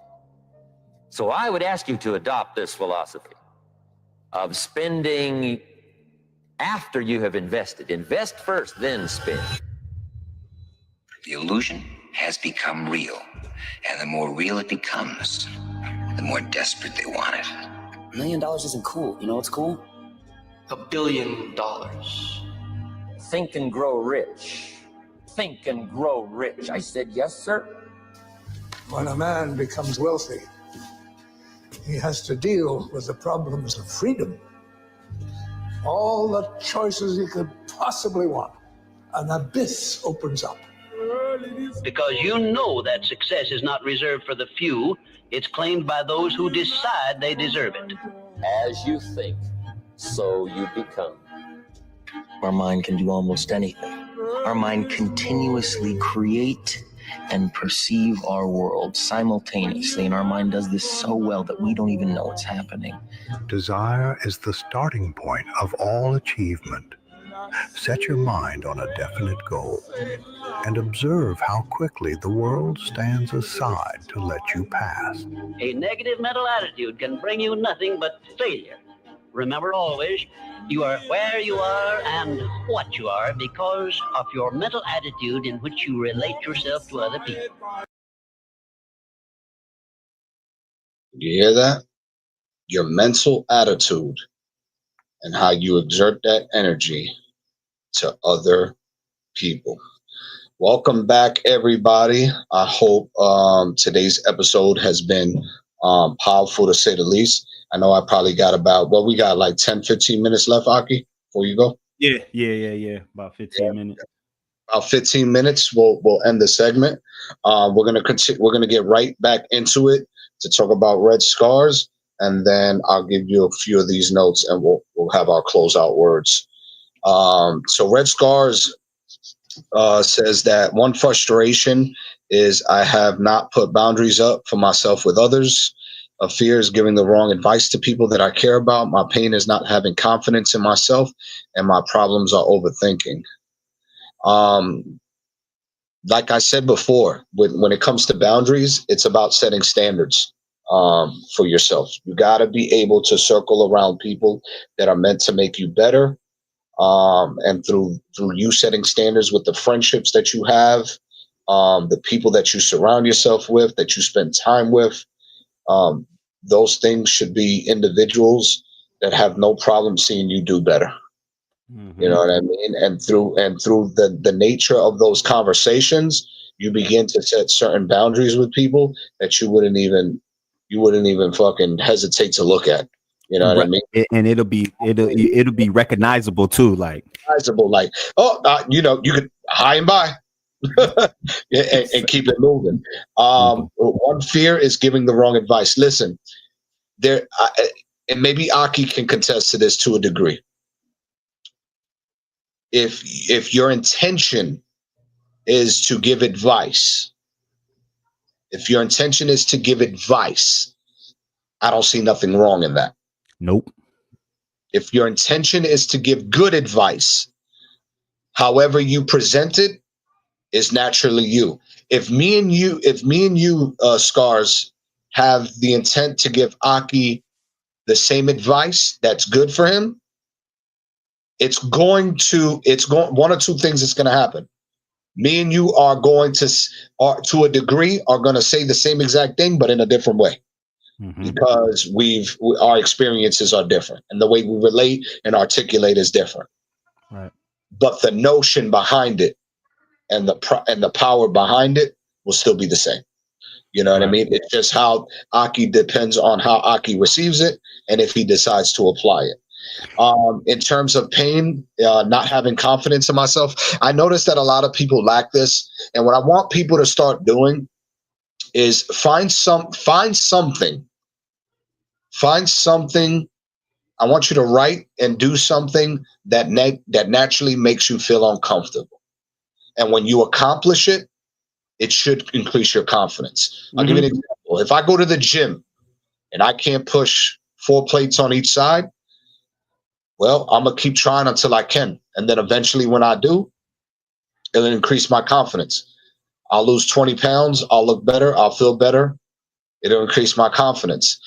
So I would ask you to adopt this philosophy of spending after you have invested. Invest first, then spend. The illusion has become real. And the more real it becomes, the more desperate they want it. $1 million isn't cool. You know what's cool? $1 billion. Think and grow rich. Think and grow rich. I said, yes, sir. When a man becomes wealthy, he has to deal with the problems of freedom. All the choices he could possibly want. An abyss opens up. Because you know that success is not reserved for the few. It's claimed by those who decide they deserve it. As you think, so you become. Our mind can do almost anything. Our mind continuously create and perceive our world simultaneously, and our mind does this so well that we don't even know it's happening. Desire is the starting point of all achievement. Set your mind on a definite goal and observe how quickly the world stands aside to let you pass. A negative mental attitude can bring you nothing but failure. Remember always, you are where you are and what you are because of your mental attitude in which you relate yourself to other people. You hear that? Your mental attitude and how you exert that energy to other people. Welcome back, everybody. I hope today's episode has been powerful, to say the least. I know I probably got we got like 10, 15 minutes left, Aki, before you go? Yeah. About 15 minutes. About 15 minutes, we'll end the segment. We're gonna get right back into it to talk about Red Scars, and then I'll give you a few of these notes, and we'll have our closeout words. So Red Scars says that one frustration is I have not put boundaries up for myself with others. A fear is giving the wrong advice to people that I care about. My pain is not having confidence in myself, and my problems are overthinking. Like I said before, when it comes to boundaries, it's about setting standards for yourself. You got to be able to circle around people that are meant to make you better. And through you setting standards with the friendships that you have, the people that you surround yourself with, that you spend time with, those things should be individuals that have no problem seeing you do better. You know what I mean? And through the nature of those conversations, you begin to set certain boundaries with people that you wouldn't even fucking hesitate to look at. You know what I mean? And it'll be recognizable too, like you could hi and bye. and keep it moving. One fear is giving the wrong advice. Listen, and maybe Aki can contest to this to a degree. If your intention is to give advice, I don't see nothing wrong in that. Nope. If your intention is to give good advice, however you present it is naturally you. If me and you, Scars, have the intent to give Aki the same advice that's good for him, one or two things is going to happen. Me and you are going to a degree, are going to say the same exact thing, but in a different way. Because our experiences are different, and the way we relate and articulate is different. Right. But the notion behind it and the power behind it will still be the same. You know what I mean? It's just how Aki depends on how Aki receives it and if he decides to apply it. In terms of pain, not having confidence in myself, I noticed that a lot of people lack this. And what I want people to start doing is find something. I want you to write and do something that naturally makes you feel uncomfortable. And when you accomplish it, it should increase your confidence. I'll give you an example. If I go to the gym and I can't push 4 plates on each side, well, I'm going to keep trying until I can. And then eventually when I do, it'll increase my confidence. I'll lose 20 pounds. I'll look better. I'll feel better. It'll increase my confidence.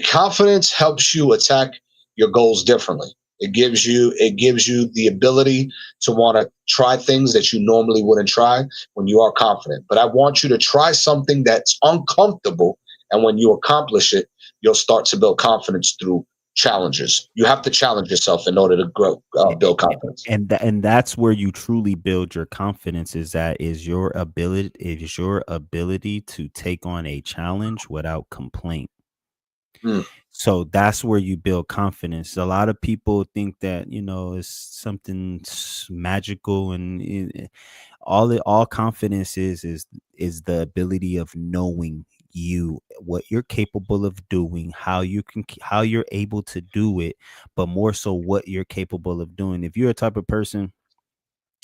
Confidence helps you attack your goals differently. It gives you the ability to want to try things that you normally wouldn't try when you are confident. But I want you to try something that's uncomfortable. And when you accomplish it, you'll start to build confidence through challenges. You have to challenge yourself in order to grow, build confidence. And that's where you truly build your confidence, is your ability to take on a challenge without complaint. So that's where you build confidence. A lot of people think that, it's something magical, and all confidence is the ability of knowing what you're capable of doing, how you're able to do it, but more so what you're capable of doing. If you're a type of person,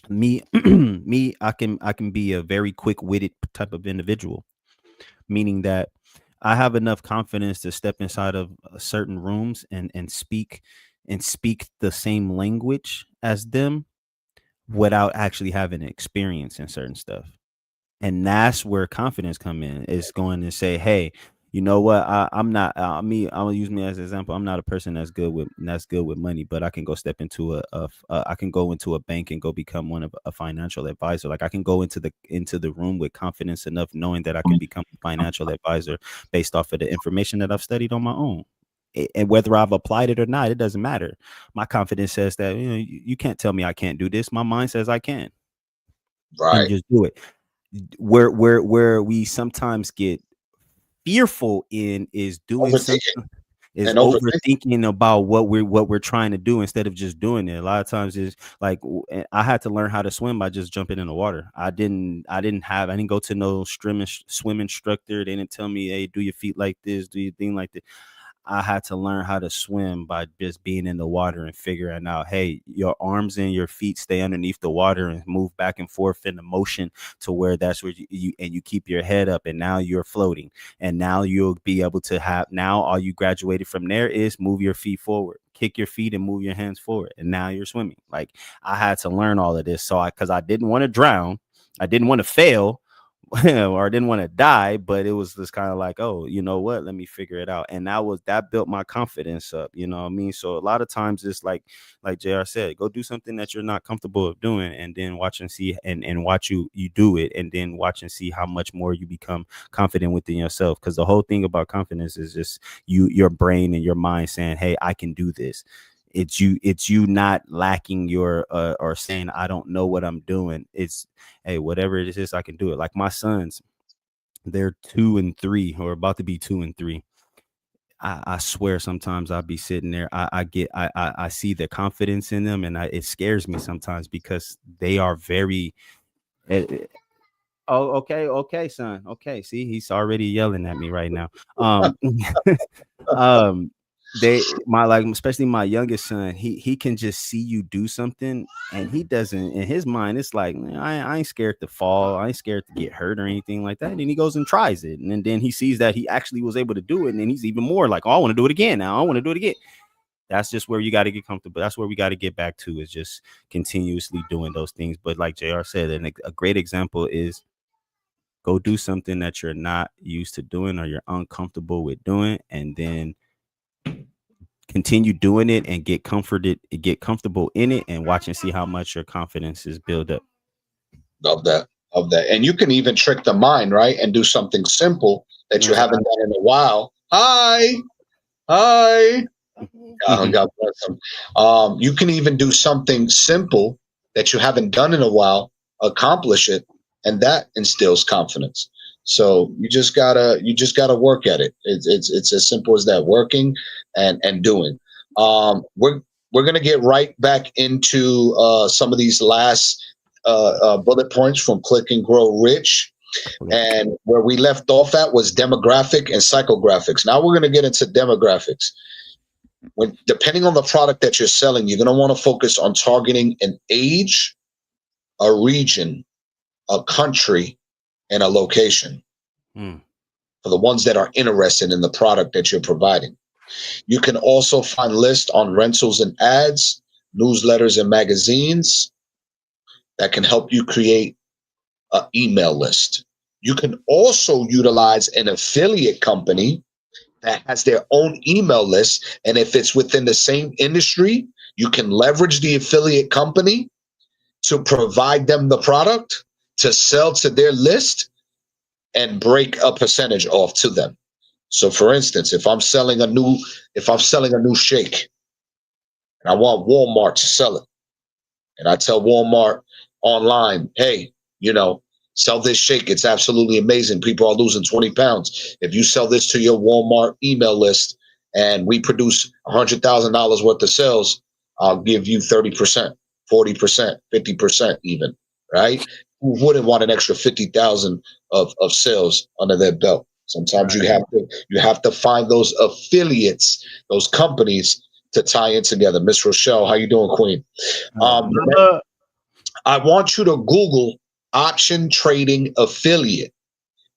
me, I can be a very quick-witted type of individual, meaning that I have enough confidence to step inside of certain rooms and speak the same language as them without actually having experience in certain stuff. And that's where confidence come in. It's going to say, hey, you know what? I'm not I'll use me as an example. I'm not a person that's good with money, but I can go step into I can go into a bank and go become a financial advisor. Like, I can go into the room with confidence enough, knowing that I can become a financial advisor based off of the information that I've studied on my own. And whether I've applied it or not, it doesn't matter. My confidence says that, you can't tell me I can't do this. My mind says I can. Right. And just do it. Where we sometimes get fearful in is doing something, is overthinking about what we're trying to do instead of just doing it. A lot of times is like, I had to learn how to swim by just jumping in the water. I didn't go to no swim instructor. They didn't tell me, hey, do your feet like this, do your thing like that. I had to learn how to swim by just being in the water and figuring out, hey, your arms and your feet stay underneath the water and move back and forth in the motion to where that's where you keep your head up, and now you're floating. And now you'll be able to now all you graduated from there is move your feet forward, kick your feet and move your hands forward. And now you're swimming. Like, I had to learn all of this. Because I didn't want to drown. I didn't want to fail. Or I didn't want to die, but it was just kind of like, oh, you know what, let me figure it out. And that built my confidence up, you know what I mean? So a lot of times it's like JR said, go do something that you're not comfortable of doing, and then watch and see and watch you do it, and then watch and see how much more you become confident within yourself. Because the whole thing about confidence is just your brain and your mind saying, hey, I can do this. It's you not lacking your or saying, I don't know what I'm doing. It's, hey, whatever it is, I can do it. Like my sons, they're 2 and 3, or about to be 2 and 3. I swear sometimes I'll be sitting there. I see the confidence in them, and it scares me sometimes because they are very. Oh, okay, son. Okay, see, he's already yelling at me right now. Especially my youngest son, he can just see you do something, and he doesn't, in his mind, it's like, I ain't scared to fall, I ain't scared to get hurt or anything like that. And he goes and tries it, and then he sees that he actually was able to do it, and then he's even more like, oh, I want to do it again now. I want to do it again. That's just where you got to get comfortable. That's where we got to get back to, is just continuously doing those things. But like JR said, and a great example is, go do something that you're not used to doing or you're uncomfortable with doing, and then continue doing it and get comfortable in it, and watch and see how much your confidence is built up. Of that. And you can even trick the mind, right? And do something simple that you haven't done in a while. Hi. God bless them. You can even do something simple that you haven't done in a while, accomplish it, and that instills confidence. So you just gotta work at it. It's as simple as that, working and doing. we're going to get right back into some of these last bullet points from Click and Grow Rich. And where we left off at was demographic and psychographics. Now we're going to get into demographics. When, depending on the product that you're selling, you're going to want to focus on targeting an age, a region, a country, and a location for the ones that are interested in the product that you're providing. You can also find lists on rentals and ads, newsletters and magazines that can help you create an email list. You can also utilize an affiliate company that has their own email list. And if it's within the same industry, you can leverage the affiliate company to provide them the product to sell to their list and break a percentage off to them. So for instance, if I'm selling a new shake and I want Walmart to sell it, and I tell Walmart online, hey, sell this shake. It's absolutely amazing. People are losing 20 pounds. If you sell this to your Walmart email list and we produce $100,000 worth of sales, I'll give you 30%, 40%, 50% even, right? Who wouldn't want an extra 50,000 of sales under their belt? Sometimes you have to find those affiliates, those companies to tie in together. Miss Rochelle, how you doing, Queen? I want you to Google option trading affiliate,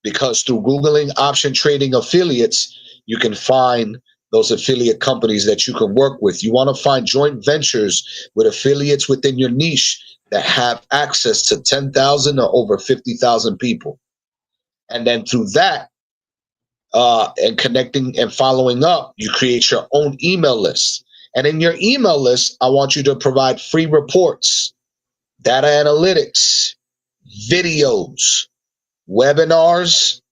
because through Googling option trading affiliates, you can find those affiliate companies that you can work with. You want to find joint ventures with affiliates within your niche that have access to 10,000 or over 50,000 people. And then through that, and connecting and following up, you create your own email list. And in your email list, I want you to provide free reports, data analytics, videos, webinars,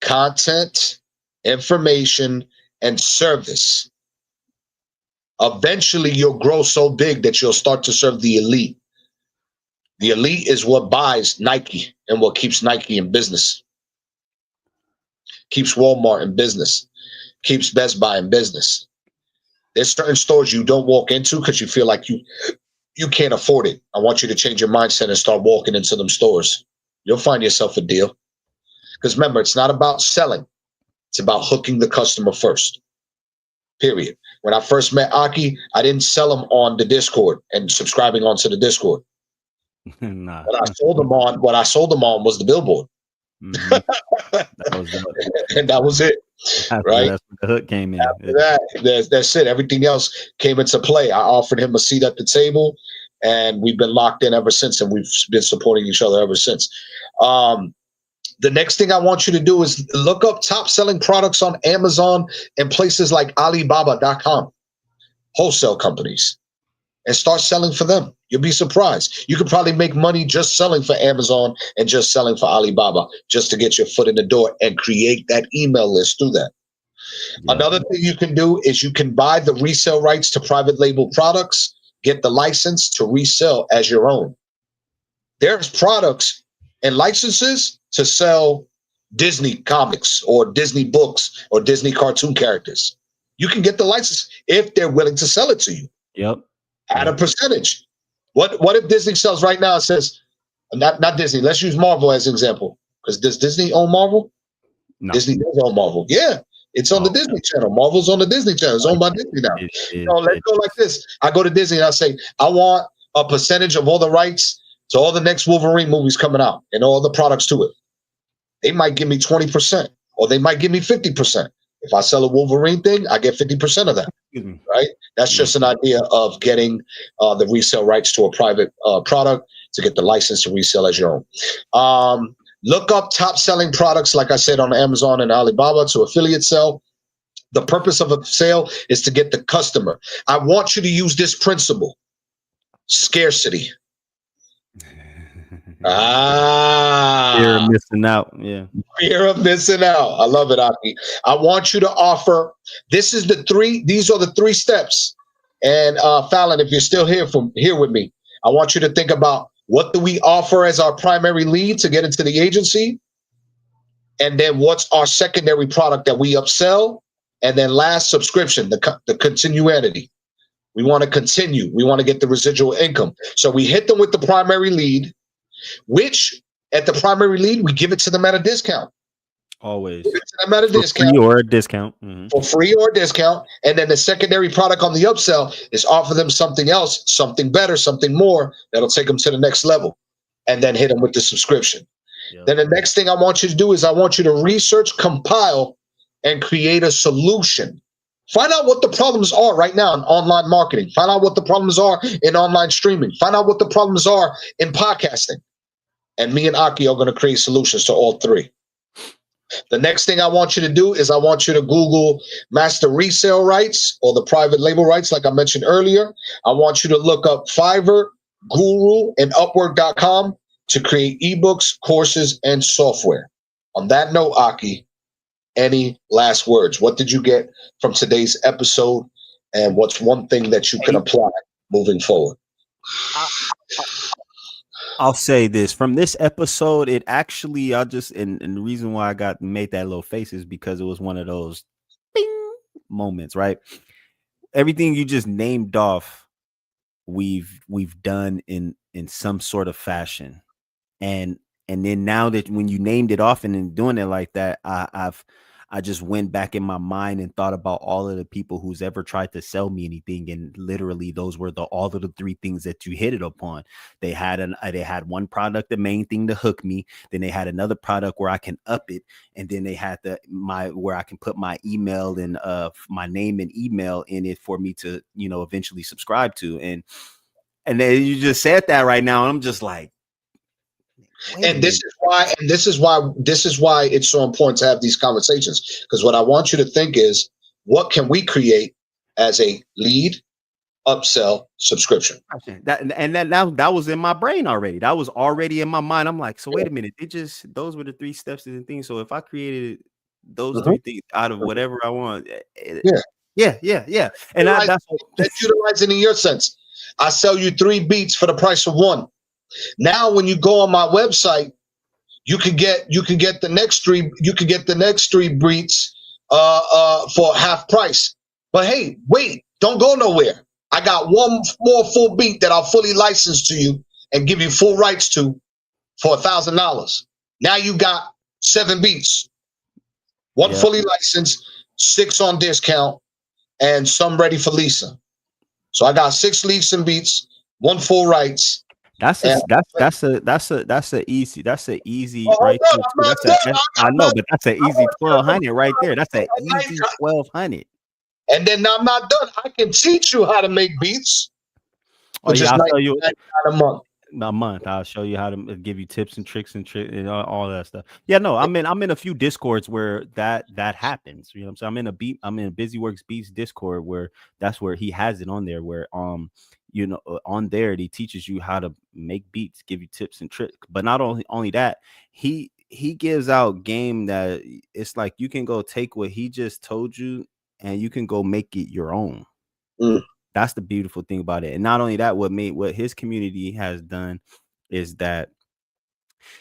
content, information, and service. Eventually, you'll grow so big that you'll start to serve the elite. The elite is what buys Nike and what keeps Nike in business, keeps Walmart in business, keeps Best Buy in business. There's certain stores you don't walk into because you feel like you can't afford it. I want you to change your mindset and start walking into them stores. You'll find yourself a deal. Because remember, it's not about selling. It's about hooking the customer first. Period. When I first met Aki, I didn't sell him on the Discord and subscribing onto the Discord. Nah. What I sold him on was the billboard. And that was it. Right? That's where the hook came in. After that, that's it. Everything else came into play. I offered him a seat at the table, and we've been locked in ever since, and we've been supporting each other ever since. The next thing I want you to do is look up top selling products on Amazon and places like Alibaba.com, wholesale companies, and start selling for them. You'll be surprised. You could probably make money just selling for Amazon and just selling for Alibaba, just to get your foot in the door and create that email list through that. Yeah. Another thing you can do is you can buy the resale rights to private label products, get the license to resell as your own. There's products and licenses to sell Disney comics or Disney books or Disney cartoon characters. You can get the license if they're willing to sell it to you. Yep. At a percentage. What if Disney sells right now and says, not Disney, let's use Marvel as an example. Because does Disney own Marvel? No. Disney does own Marvel. Yeah. It's on the Disney Channel. Marvel's on the Disney Channel. It's owned by Disney now. Let's go like this. I go to Disney and I say, I want a percentage of all the rights to all the next Wolverine movies coming out and all the products to it. They might give me 20% or they might give me 50%. If I sell a Wolverine thing, I get 50% of that, right? That's just an idea of getting the resale rights to a private product to get the license to resell as your own. Look up top selling products, like I said, on Amazon and Alibaba to affiliate sell. The purpose of a sale is to get the customer. I want you to use this principle: scarcity. Fear of missing out. Yeah. Fear of missing out. I love it, Aki. I want you to offer. These are the three steps. And Fallon, if you're still here with me, I want you to think about, what do we offer as our primary lead to get into the agency? And then what's our secondary product that we upsell? And then last, subscription, the continuity. We want to continue. We want to get the residual income. So we hit them with the primary lead, which at the primary lead, we give it to them at a discount. Always. Give it to them at a For discount. free or a discount. For free or a discount. And then the secondary product on the upsell is offer them something else, something better, something more that'll take them to the next level. And then hit them with the subscription. Yep. Then the next thing I want you to do is I want you to research, compile, and create a solution. Find out what the problems are right now in online marketing. Find out what the problems are in online streaming. Find out what the problems are in podcasting. And me and Aki are going to create solutions to all three. The next thing I want you to do is I want you to Google master resale rights or the private label rights, like I mentioned earlier. I want you to look up Fiverr, Guru, and Upwork.com to create ebooks, courses, and software. On that note, Aki, any last words? What did you get from today's episode? And what's one thing that you can apply moving forward? I'll say this from this episode, it actually, and the reason why I made that little face is because it was one of those bing moments, right? Everything you just named off, we've done in some sort of fashion. And then now that when you named it off and then doing it like that, I just went back in my mind and thought about all of the people who's ever tried to sell me anything, and literally those were all of the three things that you hit it upon. They had one product, the main thing to hook me. Then they had another product where I can up it, and then they had where I can put my email and my name and email in it for me to eventually subscribe to. And then you just said that right now, and I'm just like. And this is why it's so important to have these conversations, because what I want you to think is, what can we create as a lead, upsell, subscription? That was in my brain already. That was already in my mind. I'm like, so wait a minute, those were the three steps and things. So if I created those three things out of whatever I want, yeah. And that's utilizing in your sense. I sell you 3 beats for the price of 1. Now, when you go on my website, you can get the next 3. You can get the next 3 beats for half price. But hey, wait, don't go nowhere. I got one more full beat that I'll fully license to you and give you full rights to for $1,000. Now you got 7 beats, 1 fully licensed, 6 on discount, and some ready for Lisa. So I got 6 leads and beats, 1 full rights. That's an easy right there. I know, but that's an easy 1,200 right there. That's an easy 1,200. And then I'm not done. I can teach you how to make beats. I'll show you a month. I'll show you how to give you tips and tricks and all that stuff. Yeah, no, I'm in a few discords where that happens. You know what I'm saying? I'm in a BusyWorks Beats Discord where that's where he has it on there where on there he teaches you how to make beats, give you tips and tricks. But not only that, he gives out game that it's like you can go take what he just told you and you can go make it your own. That's the beautiful thing about it. And not only that, what his community has done is that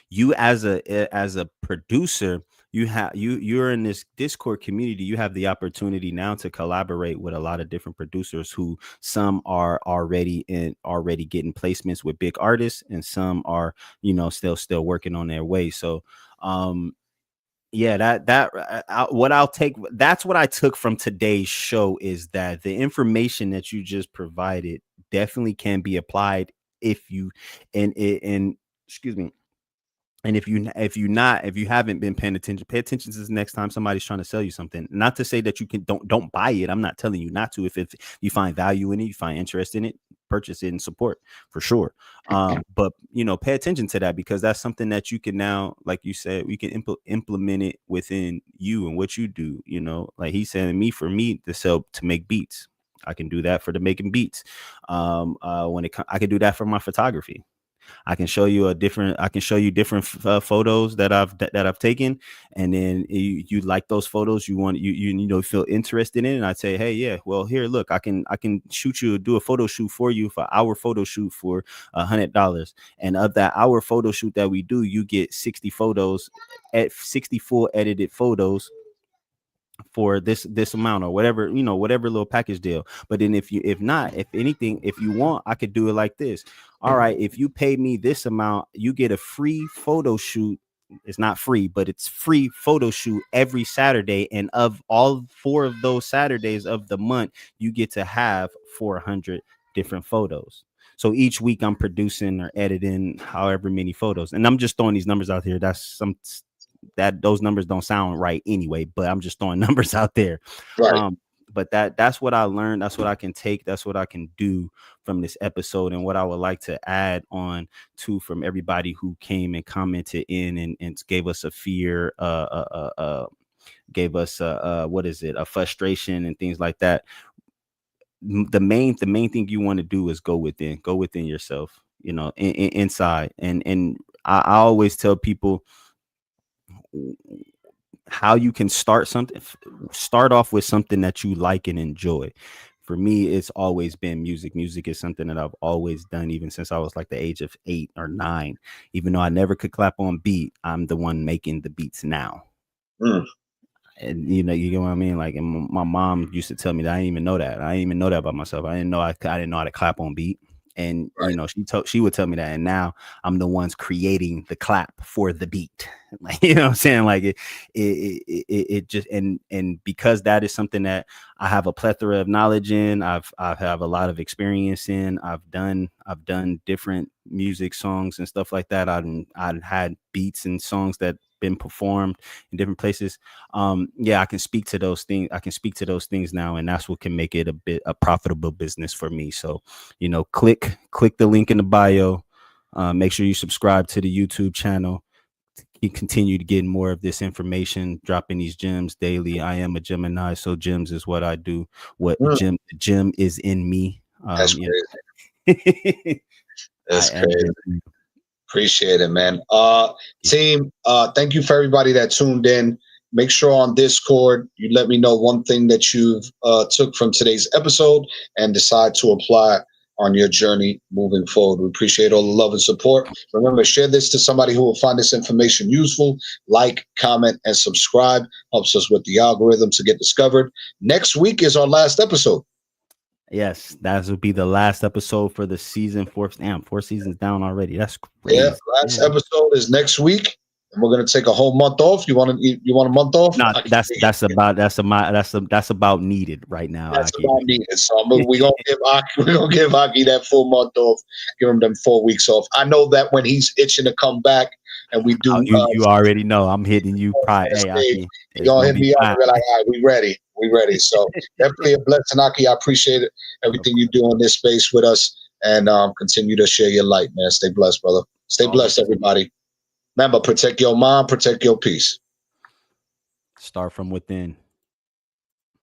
you as a producer, you're in this Discord community. You have the opportunity now to collaborate with a lot of different producers who some are already getting placements with big artists, and some are still working on their way. So that's what I took from today's show, is that the information that you just provided definitely can be applied if you and if you haven't been paying attention, pay attention to this next time somebody's trying to sell you something. Not to say that you don't buy it. I'm not telling you not to. If you find value in it, you find interest in it, purchase it and support for sure. But pay attention to that, because that's something that you can now, like you said, we can implement it within you and what you do. Like he's saying, for me to make beats, I can do that for the making beats. I can do that for my photography. I can show you different photos that I've taken, and then you like those photos, you feel interested in it, and I'd say, hey, yeah, well, here, look, I can do a photo shoot for you, for our photo shoot for $100, and of that hour photo shoot that we do, you get 60 photos, at 60 full edited photos for this amount or whatever, whatever little package deal. But then if you want, I could do it like this. All right, if you pay me this amount, you get a free photo shoot. It's not free, but it's free photo shoot every Saturday. And of all 4 of those Saturdays of the month, you get to have 400 different photos. So each week I'm producing or editing however many photos. And I'm just throwing these numbers out here. Those numbers don't sound right anyway, but I'm just throwing numbers out there. Right. But that's what I learned. That's what I can take. That's what I can do from this episode, and what I would like to add on to from everybody who came and commented in and gave us a fear, gave us a frustration and things like that. The main thing you want to do is go within yourself, inside. And I always tell people how you can start off with something that you like and enjoy. For me, it's always been music. Music is something that I've always done, even since I was like the age of 8 or 9. Even though I never could clap on beat, I'm the one making the beats now. And you get what I mean? Like, and my mom used to tell me that I didn't even know that. I didn't even know that about myself. I didn't know how to clap on beat. And she would tell me that, and now I'm the ones creating the clap for the beat. Like, what I'm saying? Like it just, and because that is something that I have a plethora of knowledge in, I have a lot of experience in. I've done different music songs and stuff like that. I've had beats and songs that been performed in different places. I can speak to those things now, and that's what can make it a profitable business for me. So click the link in the bio. Make sure you subscribe to the YouTube channel. You continue to get more of this information, dropping these gems daily. I am a Gemini, so gems is what I do. Gem is in me. That's crazy. That's crazy. Appreciate it, man. Team, thank you for everybody that tuned in. Make sure on Discord you let me know one thing that you've took from today's episode and decide to apply on your journey moving forward. We appreciate all the love and support. Remember, share this to somebody who will find this information useful. Like, comment, and subscribe. Helps us with the algorithm to get discovered. Next week is our last episode. Yes, that will be the last episode for the season. 4 seasons down already. That's crazy. Yeah, last episode is next week, and we're gonna take a whole month off. You want a month off? No, that's about needed right now. That's about needed. So we're gonna give Aki that full month off. Give him them 4 weeks off. I know that when he's itching to come back, and we do. You already know I'm hitting you. Hey, you're gonna hit me up. We're like, all right, we ready. So definitely a blessing, Aki. I appreciate it. Everything you do in this space with us, and continue to share your light, man. Stay blessed, brother. Stay blessed, everybody. Remember, protect your mind, protect your peace. Start from within.